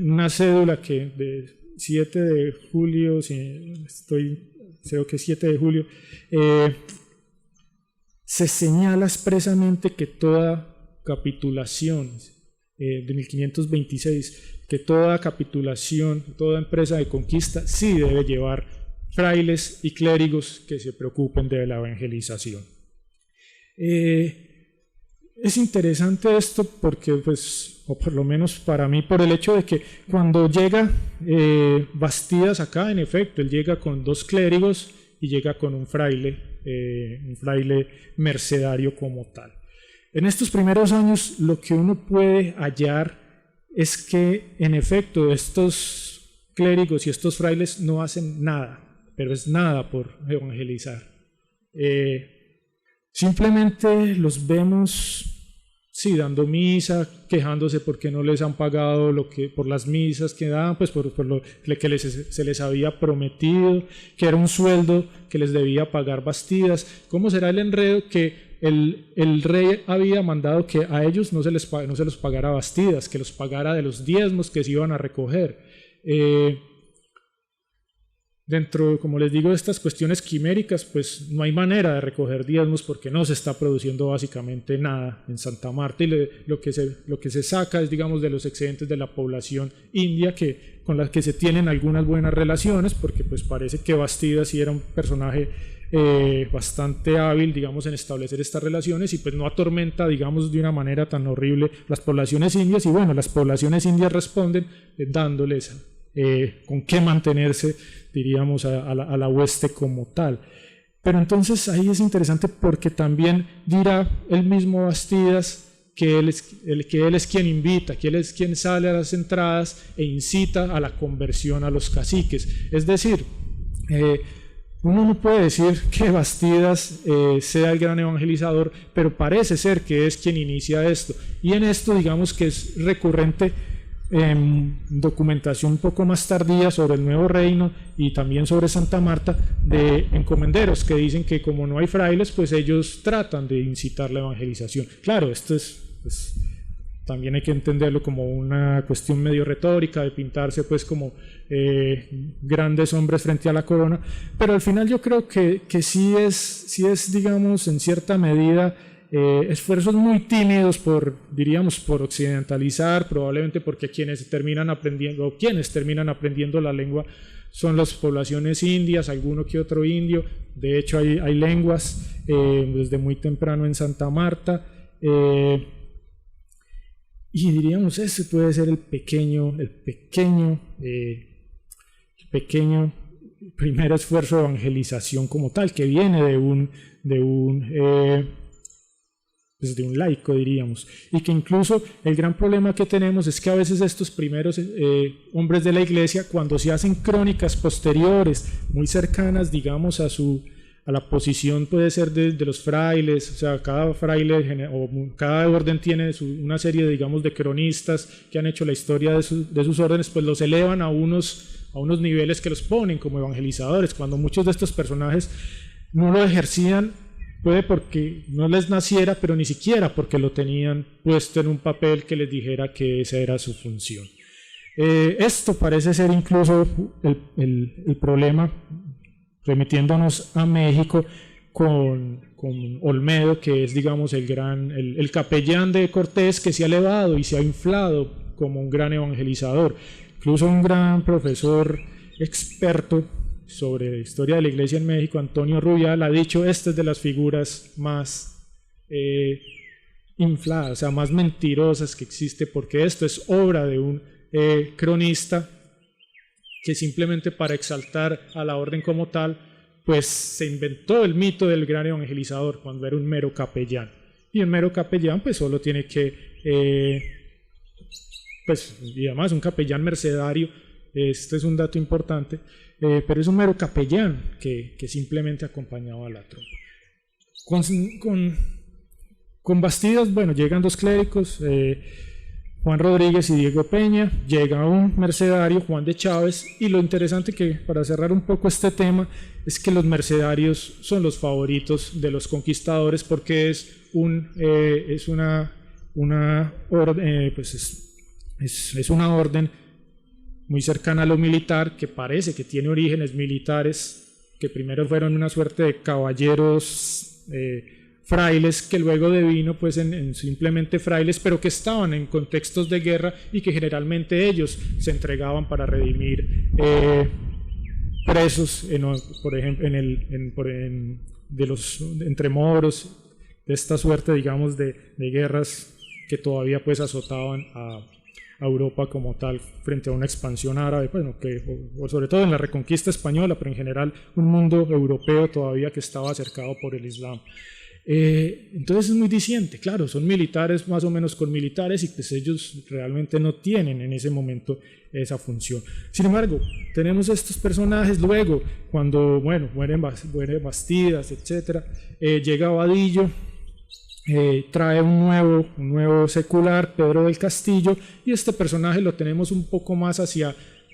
una cédula que de 7 de julio, creo que 7 de julio, se señala expresamente que toda capitulación de 1526, que toda capitulación, toda empresa de conquista sí debe llevar frailes y clérigos que se preocupen de la evangelización. Es interesante esto porque, pues, o por lo menos para mí, por el hecho de que cuando llega Bastidas acá, en efecto, él llega con 2 clérigos y llega con un fraile mercedario como tal. En estos primeros años lo que uno puede hallar es que en efecto estos clérigos y estos frailes no hacen nada, pero es nada por evangelizar. Simplemente los vemos sí, dando misa, quejándose porque no les han pagado por las misas que dan, pues por lo que se les había prometido, que era un sueldo que les debía pagar Bastidas. ¿Cómo será el enredo que el rey había mandado que a ellos no se los pagara Bastidas, que los pagara de los diezmos que se iban a recoger? Dentro, como les digo, de estas cuestiones quiméricas, pues no hay manera de recoger diezmos porque no se está produciendo básicamente nada en Santa Marta, y lo que se saca es, digamos, de los excedentes de la población india con la que se tienen algunas buenas relaciones, porque pues parece que Bastidas sí era un personaje bastante hábil, digamos, en establecer estas relaciones, y pues no atormenta, digamos, de una manera tan horrible las poblaciones indias. Y bueno, las poblaciones indias responden dándoles con qué mantenerse, diríamos, a la hueste como tal. Pero entonces ahí es interesante porque también dirá el mismo Bastidas que él es quien invita, que él es quien sale a las entradas e incita a la conversión a los caciques. Es decir, uno no puede decir que Bastidas sea el gran evangelizador, pero parece ser que es quien inicia esto. Y en esto, digamos que es recurrente en documentación un poco más tardía sobre el Nuevo Reino y también sobre Santa Marta, de encomenderos que dicen que como no hay frailes, pues ellos tratan de incitar la evangelización. Claro, esto pues, también hay que entenderlo como una cuestión medio retórica, de pintarse pues como grandes hombres frente a la corona, pero al final yo creo que sí es, digamos, en cierta medida, esfuerzos muy tímidos diríamos, por occidentalizar, probablemente porque quienes terminan aprendiendo la lengua son las poblaciones indias, alguno que otro indio. De hecho hay lenguas desde muy temprano en Santa Marta, y diríamos ese puede ser el pequeño primer esfuerzo de evangelización como tal, que viene de un laico, diríamos, y que incluso el gran problema que tenemos es que a veces estos primeros hombres de la Iglesia, cuando se hacen crónicas posteriores muy cercanas, digamos, a la posición, puede ser de los frailes, o sea, cada fraile o cada orden tiene una serie, digamos, de cronistas que han hecho la historia de sus órdenes, pues los elevan a unos niveles que los ponen como evangelizadores, cuando muchos de estos personajes no lo ejercían, puede porque no les naciera, pero ni siquiera porque lo tenían puesto en un papel que les dijera que esa era su función. Esto parece ser incluso el problema, remitiéndonos a México, con Olmedo, que es, digamos, el capellán de Cortés, que se ha elevado y se ha inflado como un gran evangelizador. Incluso un gran profesor experto sobre historia de la Iglesia en México, Antonio Rubial, ha dicho: esta es de las figuras más infladas, o sea, más mentirosas que existe, porque esto es obra de un cronista que simplemente para exaltar a la orden como tal, pues se inventó el mito del gran evangelizador cuando era un mero capellán. Y un mero capellán pues solo tiene que, y además un capellán mercedario, este es un dato importante, pero es un mero capellán que simplemente acompañaba a la tropa. Con Bastidas, bueno, llegan dos clérigos, Juan Rodríguez y Diego Peña, llega un mercedario, Juan de Chávez, y lo interesante que, para cerrar un poco este tema, es que los mercedarios son los favoritos de los conquistadores porque es una orden muy cercana a lo militar, que parece que tiene orígenes militares, que primero fueron una suerte de caballeros frailes, que luego devino pues en simplemente frailes, pero que estaban en contextos de guerra y que generalmente ellos se entregaban para redimir presos, por ejemplo, entre moros, de esta suerte, digamos, de guerras que todavía pues azotaban a Europa como tal frente a una expansión árabe, bueno, o sobre todo en la reconquista española, pero en general un mundo europeo todavía que estaba cercado por el Islam. Entonces es muy diciente, claro, son militares más o menos con militares y pues ellos realmente no tienen en ese momento esa función. Sin embargo, tenemos estos personajes luego, cuando mueren Bastidas, etc., llega Vadillo, trae un nuevo secular, Pedro del Castillo, y este personaje lo tenemos un poco más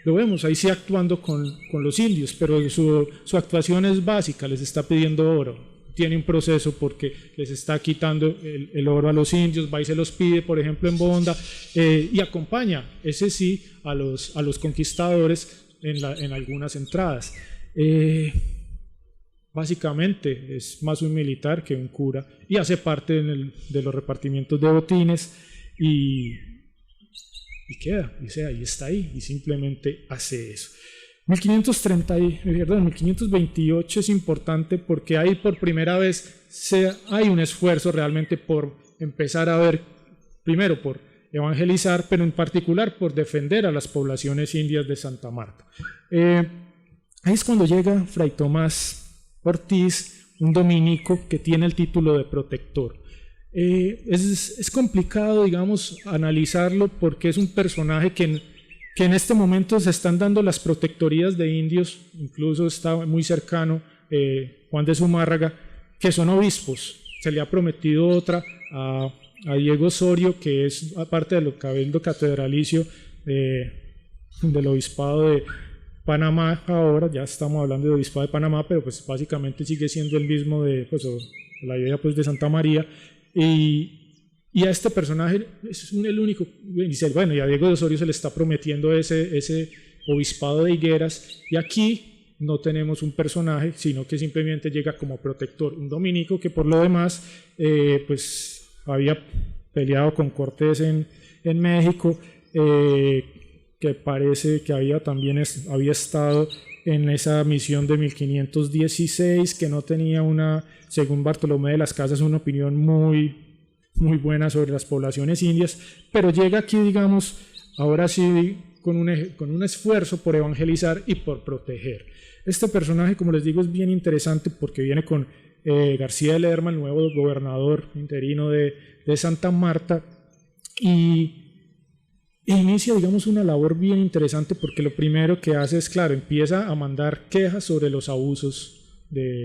lo vemos ahí sí actuando con los indios, pero su actuación es básica, les está pidiendo oro. Tiene un proceso porque les está quitando el oro a los indios, va y se los pide, por ejemplo, en Bonda, y acompaña, ese sí, a los conquistadores en algunas entradas. Básicamente es más un militar que un cura y hace parte de los repartimientos de botines y está ahí y simplemente hace eso. 1528 es importante porque ahí por primera vez hay un esfuerzo realmente por empezar a ver, primero por evangelizar, pero en particular por defender a las poblaciones indias de Santa Marta. Ahí es cuando llega Fray Tomás Ortiz, un dominico que tiene el título de protector. Es complicado, digamos, analizarlo porque es un personaje que en este momento se están dando las protectorías de indios, incluso está muy cercano Juan de Zumárraga, que son obispos. Se le ha prometido otra a Diego Osorio, que es aparte del cabildo catedralicio del obispado de Panamá. Ahora ya estamos hablando de obispado de Panamá, pero pues básicamente sigue siendo el mismo de la idea pues de Santa María. Y a este personaje es el único, dice, bueno, y a Diego de Osorio se le está prometiendo ese obispado de Higueras, y aquí no tenemos un personaje, sino que simplemente llega como protector, un dominico que por lo demás pues había peleado con Cortés en México, que parece que había estado en esa misión de 1516, que no tenía según Bartolomé de las Casas, una opinión muy buena sobre las poblaciones indias, pero llega aquí, digamos, ahora sí con un esfuerzo por evangelizar y por proteger. Este personaje, como les digo, es bien interesante porque viene con García de Lerma, el nuevo gobernador interino de Santa Marta, e inicia, digamos, una labor bien interesante porque lo primero que hace es, claro, empieza a mandar quejas sobre los abusos,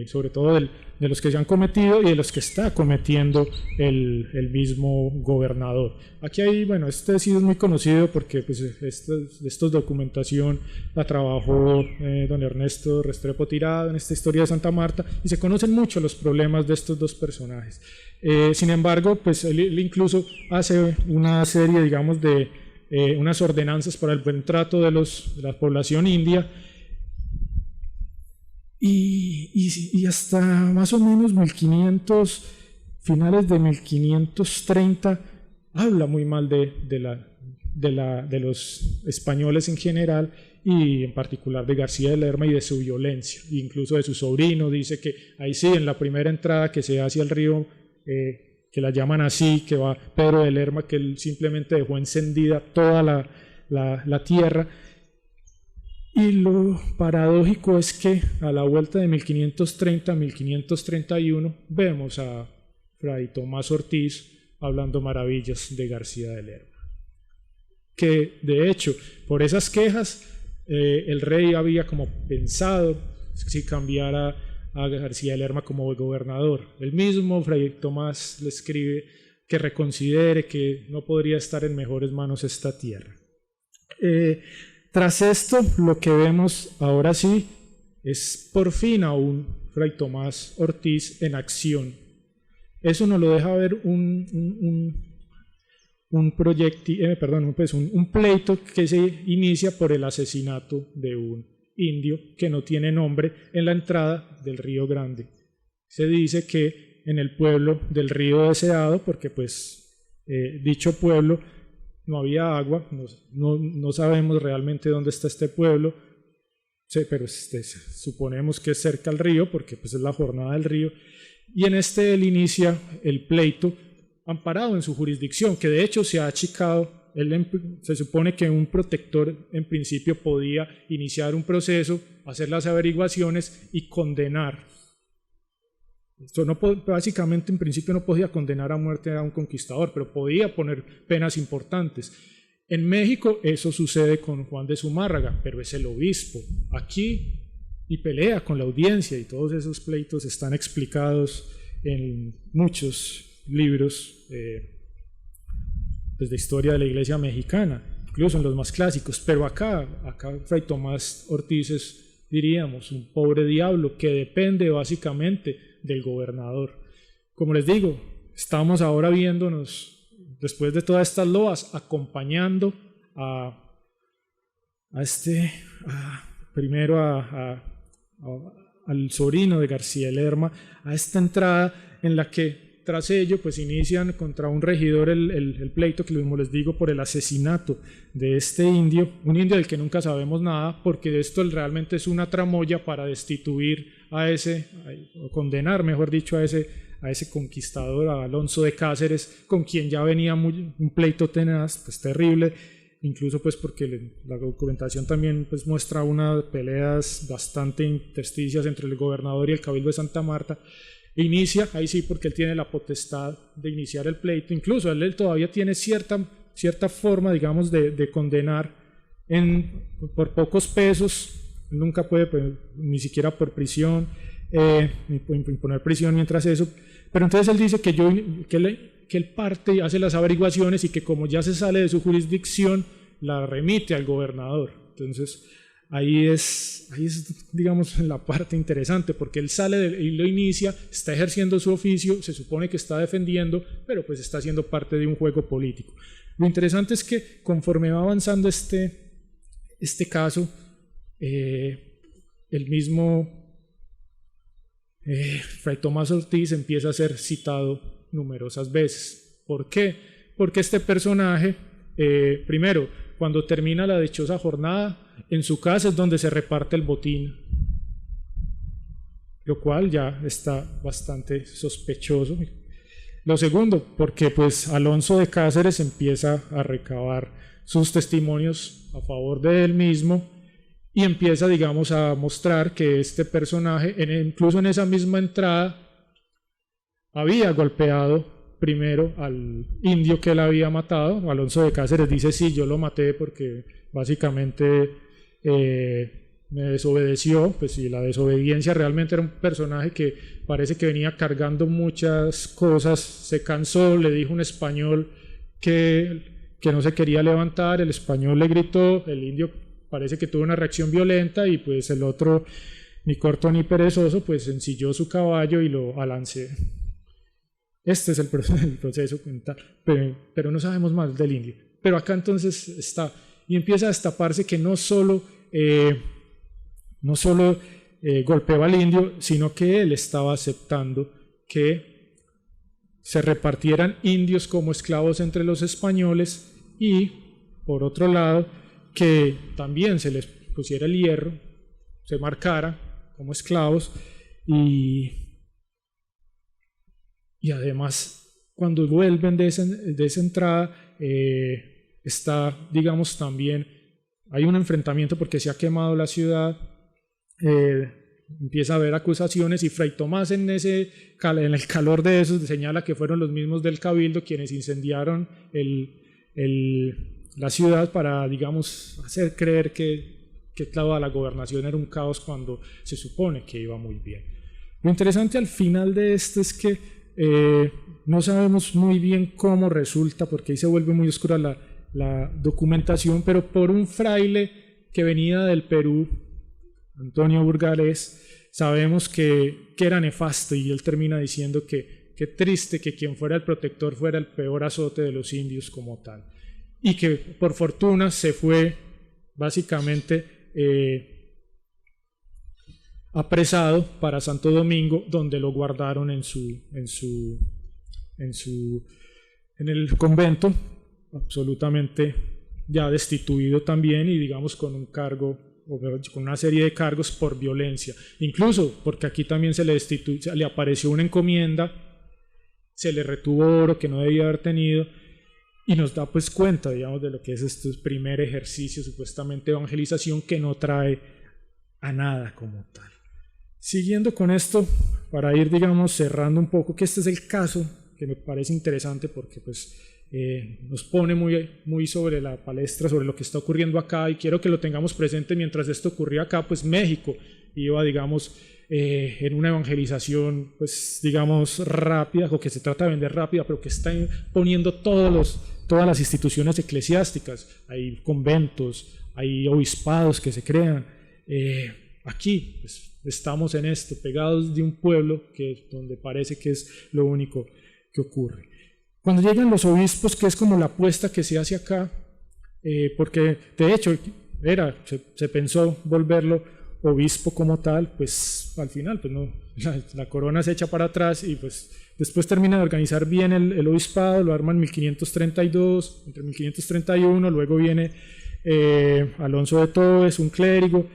sobre todo de los que se han cometido y de los que está cometiendo el mismo gobernador. Aquí hay, bueno, este sí es muy conocido porque pues, esta documentación la trabajó don Ernesto Restrepo Tirado en esta historia de Santa Marta, y se conocen mucho los problemas de estos dos personajes. Sin embargo, pues él incluso hace una serie, digamos, de unas ordenanzas para el buen trato de la población india, y hasta más o menos finales de 1530 habla muy mal de los españoles en general, y en particular de García de Lerma y de su violencia, incluso de su sobrino. Dice que ahí sí, en la primera entrada que se hace al río, que la llaman así, que va Pedro de Lerma, que él simplemente dejó encendida toda la tierra. Y lo paradójico es que a la vuelta de 1530-1531 vemos a Fray Tomás Ortiz hablando maravillas de García de Lerma, que de hecho por esas quejas el rey había como pensado si cambiara a García de Lerma como gobernador. El mismo Fray Tomás le escribe que reconsidere que no podría estar en mejores manos esta tierra. Tras esto, lo que vemos ahora sí es por fin a un Fray Tomás Ortiz en acción. Eso nos lo deja ver un pleito que se inicia por el asesinato de un indio que no tiene nombre en la entrada del Río Grande. Se dice que en el pueblo del Río Deseado, porque pues dicho pueblo no había agua, no sabemos realmente dónde está este pueblo, sí, pero suponemos que es cerca al río porque pues es la jornada del río, y en él inicia el pleito amparado en su jurisdicción, que de hecho se ha achicado. Se supone que un protector en principio podía iniciar un proceso, hacer las averiguaciones y condenar. Esto básicamente en principio no podía condenar a muerte a un conquistador, pero podía poner penas importantes. En México eso sucede con Juan de Zumárraga, pero es el obispo. Aquí y pelea con la audiencia, y todos esos pleitos están explicados en muchos libros de historia de la Iglesia mexicana, incluso en los más clásicos. Pero acá Fray Tomás Ortiz es, diríamos, un pobre diablo que depende básicamente del gobernador. Como les digo, estamos ahora viéndonos, después de todas estas loas, acompañando primero al sobrino de García Lerma, a esta entrada en la que tras ello pues inician contra un regidor el pleito, que como les digo, por el asesinato de este indio, un indio del que nunca sabemos nada, porque esto realmente es una tramoya para destituir o condenar, mejor dicho, a ese conquistador, a Alonso de Cáceres, con quien ya venía un pleito tenaz, pues terrible, incluso pues porque la documentación también pues muestra unas peleas bastante intersticias entre el gobernador y el cabildo de Santa Marta. Inicia, ahí sí, porque él tiene la potestad de iniciar el pleito, incluso él todavía tiene cierta forma, digamos, de condenar por pocos pesos, nunca puede, pues, ni siquiera por prisión, ni imponer prisión mientras eso, pero entonces él dice que él parte y hace las averiguaciones y que como ya se sale de su jurisdicción, la remite al gobernador. Entonces ahí es, digamos, la parte interesante, porque él sale y lo inicia, está ejerciendo su oficio, se supone que está defendiendo, pero pues está siendo parte de un juego político. Lo interesante es que conforme va avanzando este caso, el mismo Fray Tomás Ortiz empieza a ser citado numerosas veces. ¿Por qué? Porque este personaje, primero, cuando termina la dichosa jornada, en su casa es donde se reparte el botín, lo cual ya está bastante sospechoso. Lo segundo, porque pues Alonso de Cáceres empieza a recabar sus testimonios a favor de él mismo y empieza, digamos, a mostrar que este personaje, incluso en esa misma entrada, había golpeado primero al indio que él había matado. Alonso de Cáceres dice: sí, yo lo maté porque básicamente me desobedeció. Pues sí, la desobediencia realmente era un personaje que parece que venía cargando muchas cosas, se cansó, le dijo un español que no se quería levantar, el español le gritó, el indio parece que tuvo una reacción violenta y pues el otro, ni corto ni perezoso, pues ensilló su caballo y lo alancé. Este es el proceso, pero no sabemos más del indio. Pero acá entonces está, y empieza a destaparse que no solo golpeaba al indio, sino que él estaba aceptando que se repartieran indios como esclavos entre los españoles y, por otro lado, que también se les pusiera el hierro, se marcara como esclavos y además cuando vuelven de esa entrada está, digamos, también hay un enfrentamiento porque se ha quemado la ciudad, empieza a haber acusaciones y Fray Tomás en el calor de eso señala que fueron los mismos del cabildo quienes incendiaron la ciudad para, digamos, hacer creer que que toda la gobernación era un caos cuando se supone que iba muy bien. Lo interesante al final de esto es que no sabemos muy bien cómo resulta, porque ahí se vuelve muy oscura la documentación, pero por un fraile que venía del Perú, Antonio Burgalés, sabemos que era nefasto, y él termina diciendo que qué triste que quien fuera el protector fuera el peor azote de los indios como tal, y que por fortuna se fue básicamente apresado para Santo Domingo, donde lo guardaron en el convento, absolutamente ya destituido también, y digamos con un cargo, o con una serie de cargos por violencia, incluso porque aquí también se le apareció una encomienda, se le retuvo oro que no debía haber tenido, y nos da pues cuenta, digamos, de lo que es este primer ejercicio supuestamente de evangelización, que no trae a nada como tal. Siguiendo con esto, para ir, digamos, cerrando un poco, que este es el caso que me parece interesante, porque pues nos pone muy sobre la palestra sobre lo que está ocurriendo acá, y quiero que lo tengamos presente. Mientras esto ocurría acá, pues México iba, digamos, en una evangelización, pues digamos, rápida, o que se trata de vender rápida, pero que está poniendo todas las instituciones eclesiásticas. Hay conventos, hay obispados que se crean. Aquí pues, estamos en esto, pegados de un pueblo donde parece que es lo único que ocurre. Cuando llegan los obispos, que es como la apuesta que se hace acá, porque de hecho se pensó volverlo obispo como tal, pues al final pues no, la corona se echa para atrás, y pues después termina de organizar bien el obispado, lo arma en 1532, entre 1531, luego viene Alonso de Tobes, un clérigo,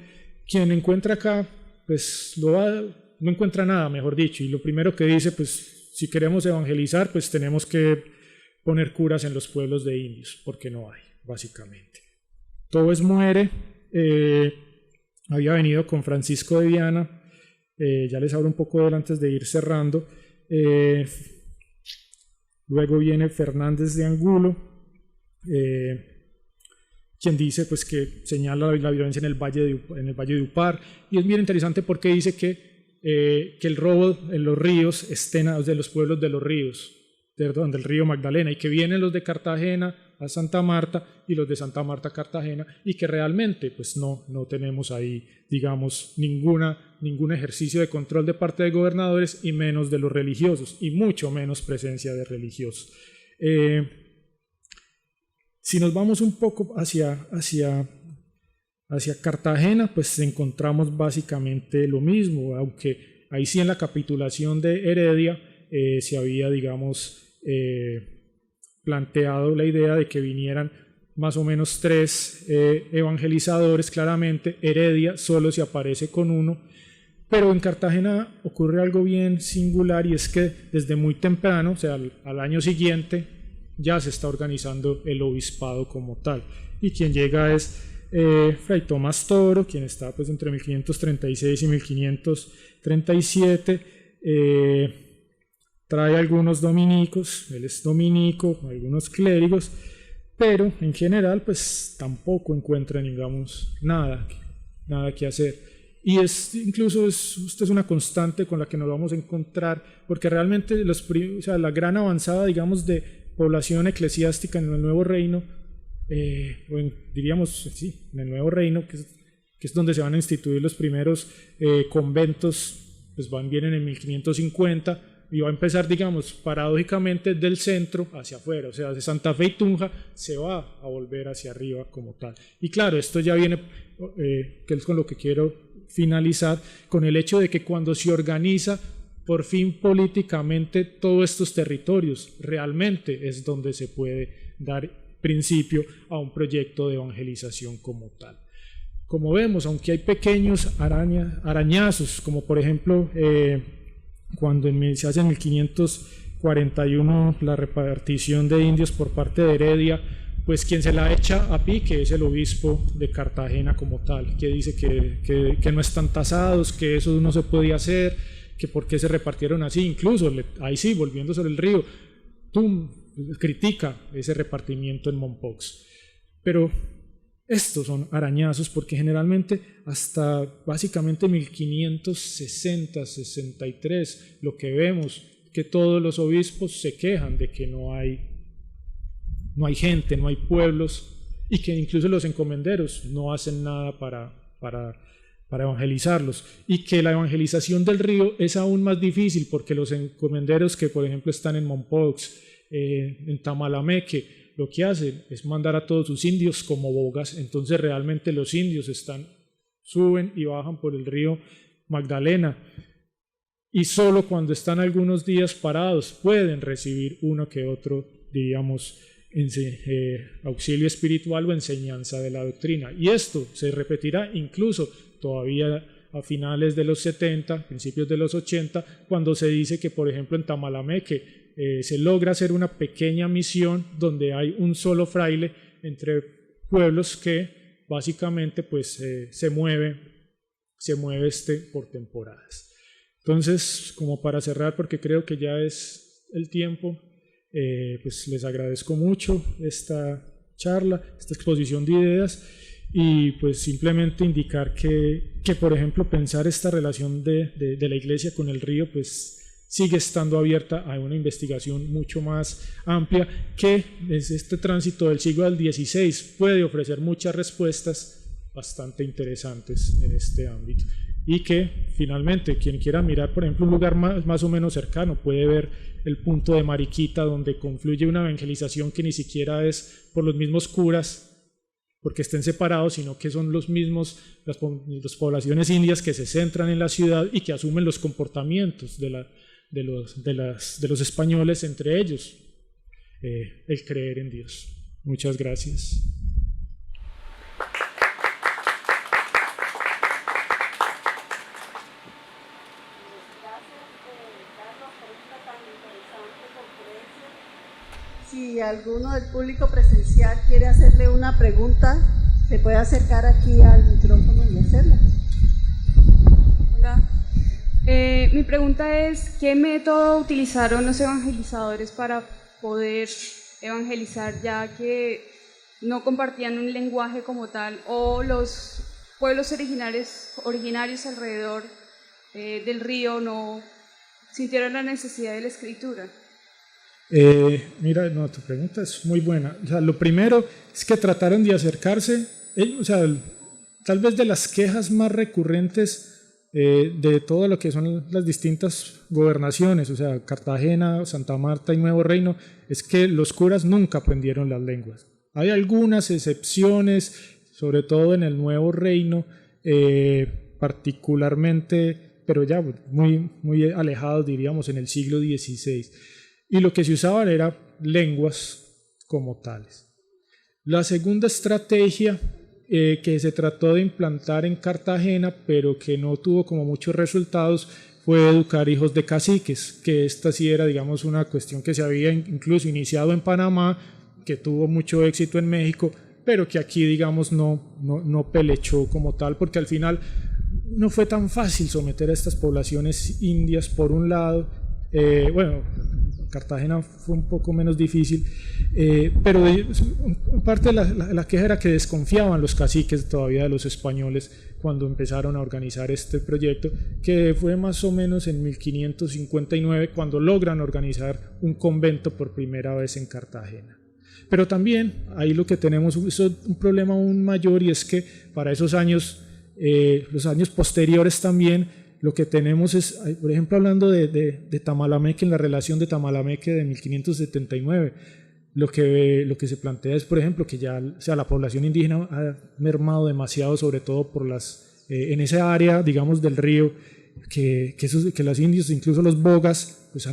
quien encuentra acá, pues no encuentra nada, mejor dicho, y lo primero que dice, pues si queremos evangelizar, pues tenemos que poner curas en los pueblos de indios, porque no hay, básicamente. Tobes muere, había venido con Francisco de Viana, ya les hablo un poco de él antes de ir cerrando. Luego viene Fernández de Angulo, quien dice pues que señala la violencia en el Valle de Upar, y es bien interesante porque dice que el robo en los ríos de los pueblos de los ríos, del río Magdalena, y que vienen los de Cartagena a Santa Marta y los de Santa Marta a Cartagena, y que realmente pues no tenemos ahí, digamos, ningún ejercicio de control de parte de gobernadores, y menos de los religiosos, y mucho menos presencia de religiosos. Si nos vamos un poco hacia Cartagena, pues encontramos básicamente lo mismo, aunque ahí sí en la capitulación de Heredia se había, digamos, planteado la idea de que vinieran más o menos 3 evangelizadores. Claramente Heredia solo se aparece con uno, pero en Cartagena ocurre algo bien singular, y es que desde muy temprano, o sea, al año siguiente, ya se está organizando el obispado como tal, y quien llega es Fray Tomás Toro, quien está pues entre 1536 y 1537, trae algunos dominicos, él es dominico, algunos clérigos, pero en general pues tampoco encuentra, digamos, nada que hacer. Y incluso esta es una constante con la que nos vamos a encontrar, porque realmente la gran avanzada, digamos, de población eclesiástica en el Nuevo Reino, diríamos, sí, en el Nuevo Reino, que es donde se van a instituir los primeros conventos, pues vienen en 1550, y va a empezar, digamos, paradójicamente del centro hacia afuera, o sea, de Santa Fe y Tunja se va a volver hacia arriba como tal. Y claro, esto ya viene, que es con lo que quiero finalizar, con el hecho de que cuando se organiza por fin políticamente todos estos territorios, realmente es donde se puede dar principio a un proyecto de evangelización como tal. Como vemos, aunque hay pequeños arañazos, como por ejemplo cuando se hace en 1541 la repartición de indios por parte de Heredia, pues quien se la echa a pique es el obispo de Cartagena como tal, que dice que no están tasados, que eso no se podía hacer, que por qué se repartieron así. Incluso, ahí sí, volviendo sobre el río, critica ese repartimiento en Mompox. Pero Estos son arañazos porque generalmente hasta básicamente 1560-63 lo que vemos que todos los obispos se quejan de que no hay gente, no hay pueblos, y que incluso los encomenderos no hacen nada para evangelizarlos, y que la evangelización del río es aún más difícil porque los encomenderos que por ejemplo están en Mompox, en Tamalameque, lo que hacen es mandar a todos sus indios como bogas. Entonces realmente los indios suben y bajan por el río Magdalena, y solo cuando están algunos días parados pueden recibir uno que otro, digamos, auxilio espiritual o enseñanza de la doctrina. Y esto se repetirá incluso todavía a finales de los 70, principios de los 80, cuando se dice que, por ejemplo, en Tamalameque se logra hacer una pequeña misión donde hay un solo fraile entre pueblos que básicamente pues se mueve por temporadas. Entonces, como para cerrar, porque creo que ya es el tiempo, pues les agradezco mucho esta charla, esta exposición de ideas, y pues simplemente indicar que por ejemplo pensar esta relación de la Iglesia con el río pues sigue estando abierta a una investigación mucho más amplia, que desde este tránsito del siglo XVI puede ofrecer muchas respuestas bastante interesantes en este ámbito, y que finalmente quien quiera mirar por ejemplo un lugar más o menos cercano puede ver el punto de Mariquita, donde confluye una evangelización que ni siquiera es por los mismos curas porque estén separados, sino que son las poblaciones indias que se centran en la ciudad y que asumen los comportamientos de los españoles, entre ellos el creer en Dios. Muchas gracias. Si alguno del público presencial quiere hacerle una pregunta, se puede acercar aquí al micrófono y hacerla. Hola. Mi pregunta es, ¿qué método utilizaron los evangelizadores para poder evangelizar, ya que no compartían un lenguaje como tal, o los pueblos originarios alrededor del río no sintieron la necesidad de la escritura? Mira, no, tu pregunta es muy buena. O sea, lo primero es que trataron de acercarse, o sea, tal vez de las quejas más recurrentes de todo lo que son las distintas gobernaciones, o sea, Cartagena, Santa Marta y Nuevo Reino, es que los curas nunca aprendieron las lenguas. Hay algunas excepciones, sobre todo en el Nuevo Reino, particularmente, pero ya muy, muy alejados, diríamos, en el siglo XVI. Y lo que se usaban eran lenguas como tales. La segunda estrategia que se trató de implantar en Cartagena, pero que no tuvo como muchos resultados, fue educar hijos de caciques, que esta sí era, digamos, una cuestión que se había incluso iniciado en Panamá, que tuvo mucho éxito en México, pero que aquí, digamos, no pelechó como tal, porque al final no fue tan fácil someter a estas poblaciones indias, por un lado. Cartagena fue un poco menos difícil, pero parte de la queja era que desconfiaban los caciques todavía de los españoles cuando empezaron a organizar este proyecto, que fue más o menos en 1559 cuando logran organizar un convento por primera vez en Cartagena. Pero también ahí lo que tenemos es un problema aún mayor, y es que para esos años, los años posteriores también, lo que tenemos es, por ejemplo, hablando de Tamalameque, en la relación de Tamalameque de 1579, lo que se plantea es, por ejemplo, que ya, o sea, la población indígena ha mermado demasiado, sobre todo por en esa área, digamos, del río, que los indios, incluso los bogas, pues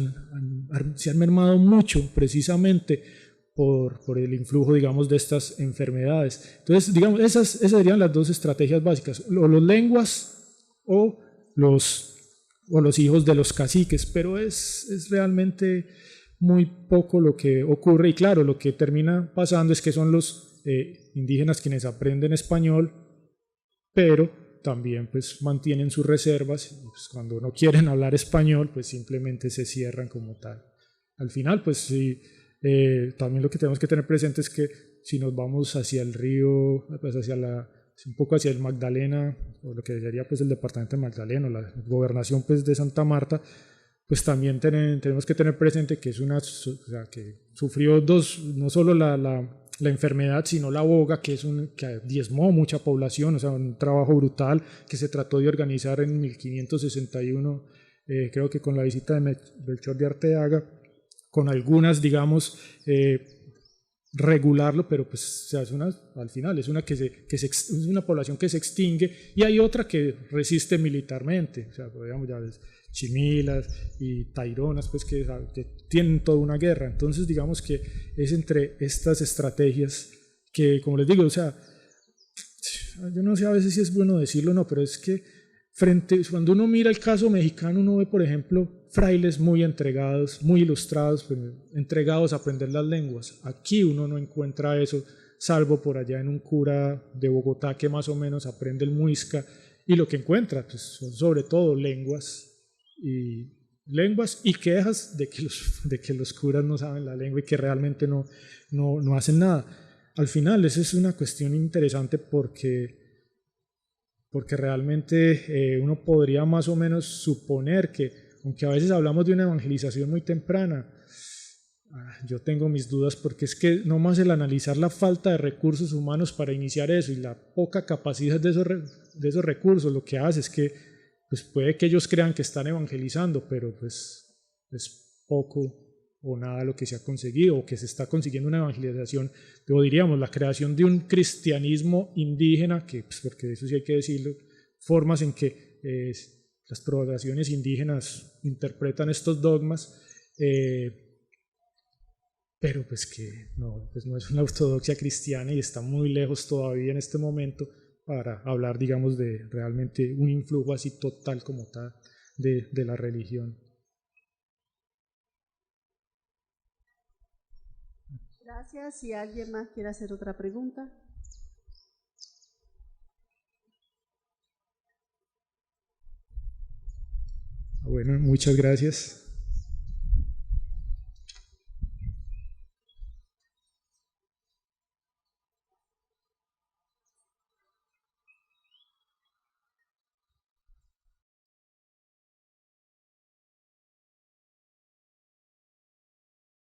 se han mermado mucho precisamente por el influjo, digamos, de estas enfermedades. Entonces, digamos, esas serían las dos estrategias básicas, o las lenguas o los hijos de los caciques, pero es realmente muy poco lo que ocurre. Y claro, lo que termina pasando es que son los indígenas quienes aprenden español, pero también pues mantienen sus reservas, y pues cuando no quieren hablar español pues simplemente se cierran como tal. Al final pues sí, también lo que tenemos que tener presente es que si nos vamos hacia el río, pues un poco hacia el Magdalena, o lo que sería pues el departamento de Magdalena, o la gobernación pues de Santa Marta, pues también tenemos que tener presente que es o sea, que sufrió no solo la enfermedad, sino la boga, que diezmó mucha población, o sea, un trabajo brutal que se trató de organizar en 1561, creo que con la visita de Melchor de Arteaga, con algunas, digamos, regularlo, pero pues o sea, al final es es una población que se extingue, y hay otra que resiste militarmente, o sea, digamos ya Chimilas y Taironas, pues que tienen toda una guerra. Entonces digamos que es entre estas estrategias que, como les digo, o sea, yo no sé a veces si es bueno decirlo o no, pero es que cuando uno mira el caso mexicano, uno ve, por ejemplo, frailes muy entregados, muy ilustrados, entregados a aprender las lenguas. Aquí uno no encuentra eso, salvo por allá en un cura de Bogotá que más o menos aprende el muisca, y lo que encuentra pues, son sobre todo lenguas y quejas de que los curas no saben la lengua y que realmente no hacen nada. Al final, eso es una cuestión interesante porque realmente uno podría más o menos suponer que, aunque a veces hablamos de una evangelización muy temprana, yo tengo mis dudas, porque es que nomás el analizar la falta de recursos humanos para iniciar eso y la poca capacidad de esos recursos, lo que hace es que pues puede que ellos crean que están evangelizando, pero pues es poco o nada lo que se ha conseguido, o que se está consiguiendo una evangelización, o diríamos la creación de un cristianismo indígena, que pues, porque eso sí hay que decirlo, formas en que las poblaciones indígenas interpretan estos dogmas, pero pues que no es una ortodoxia cristiana y está muy lejos todavía en este momento para hablar, digamos, de realmente un influjo así total como tal de la religión. Gracias. Si alguien más quiere hacer otra pregunta. Bueno, muchas gracias.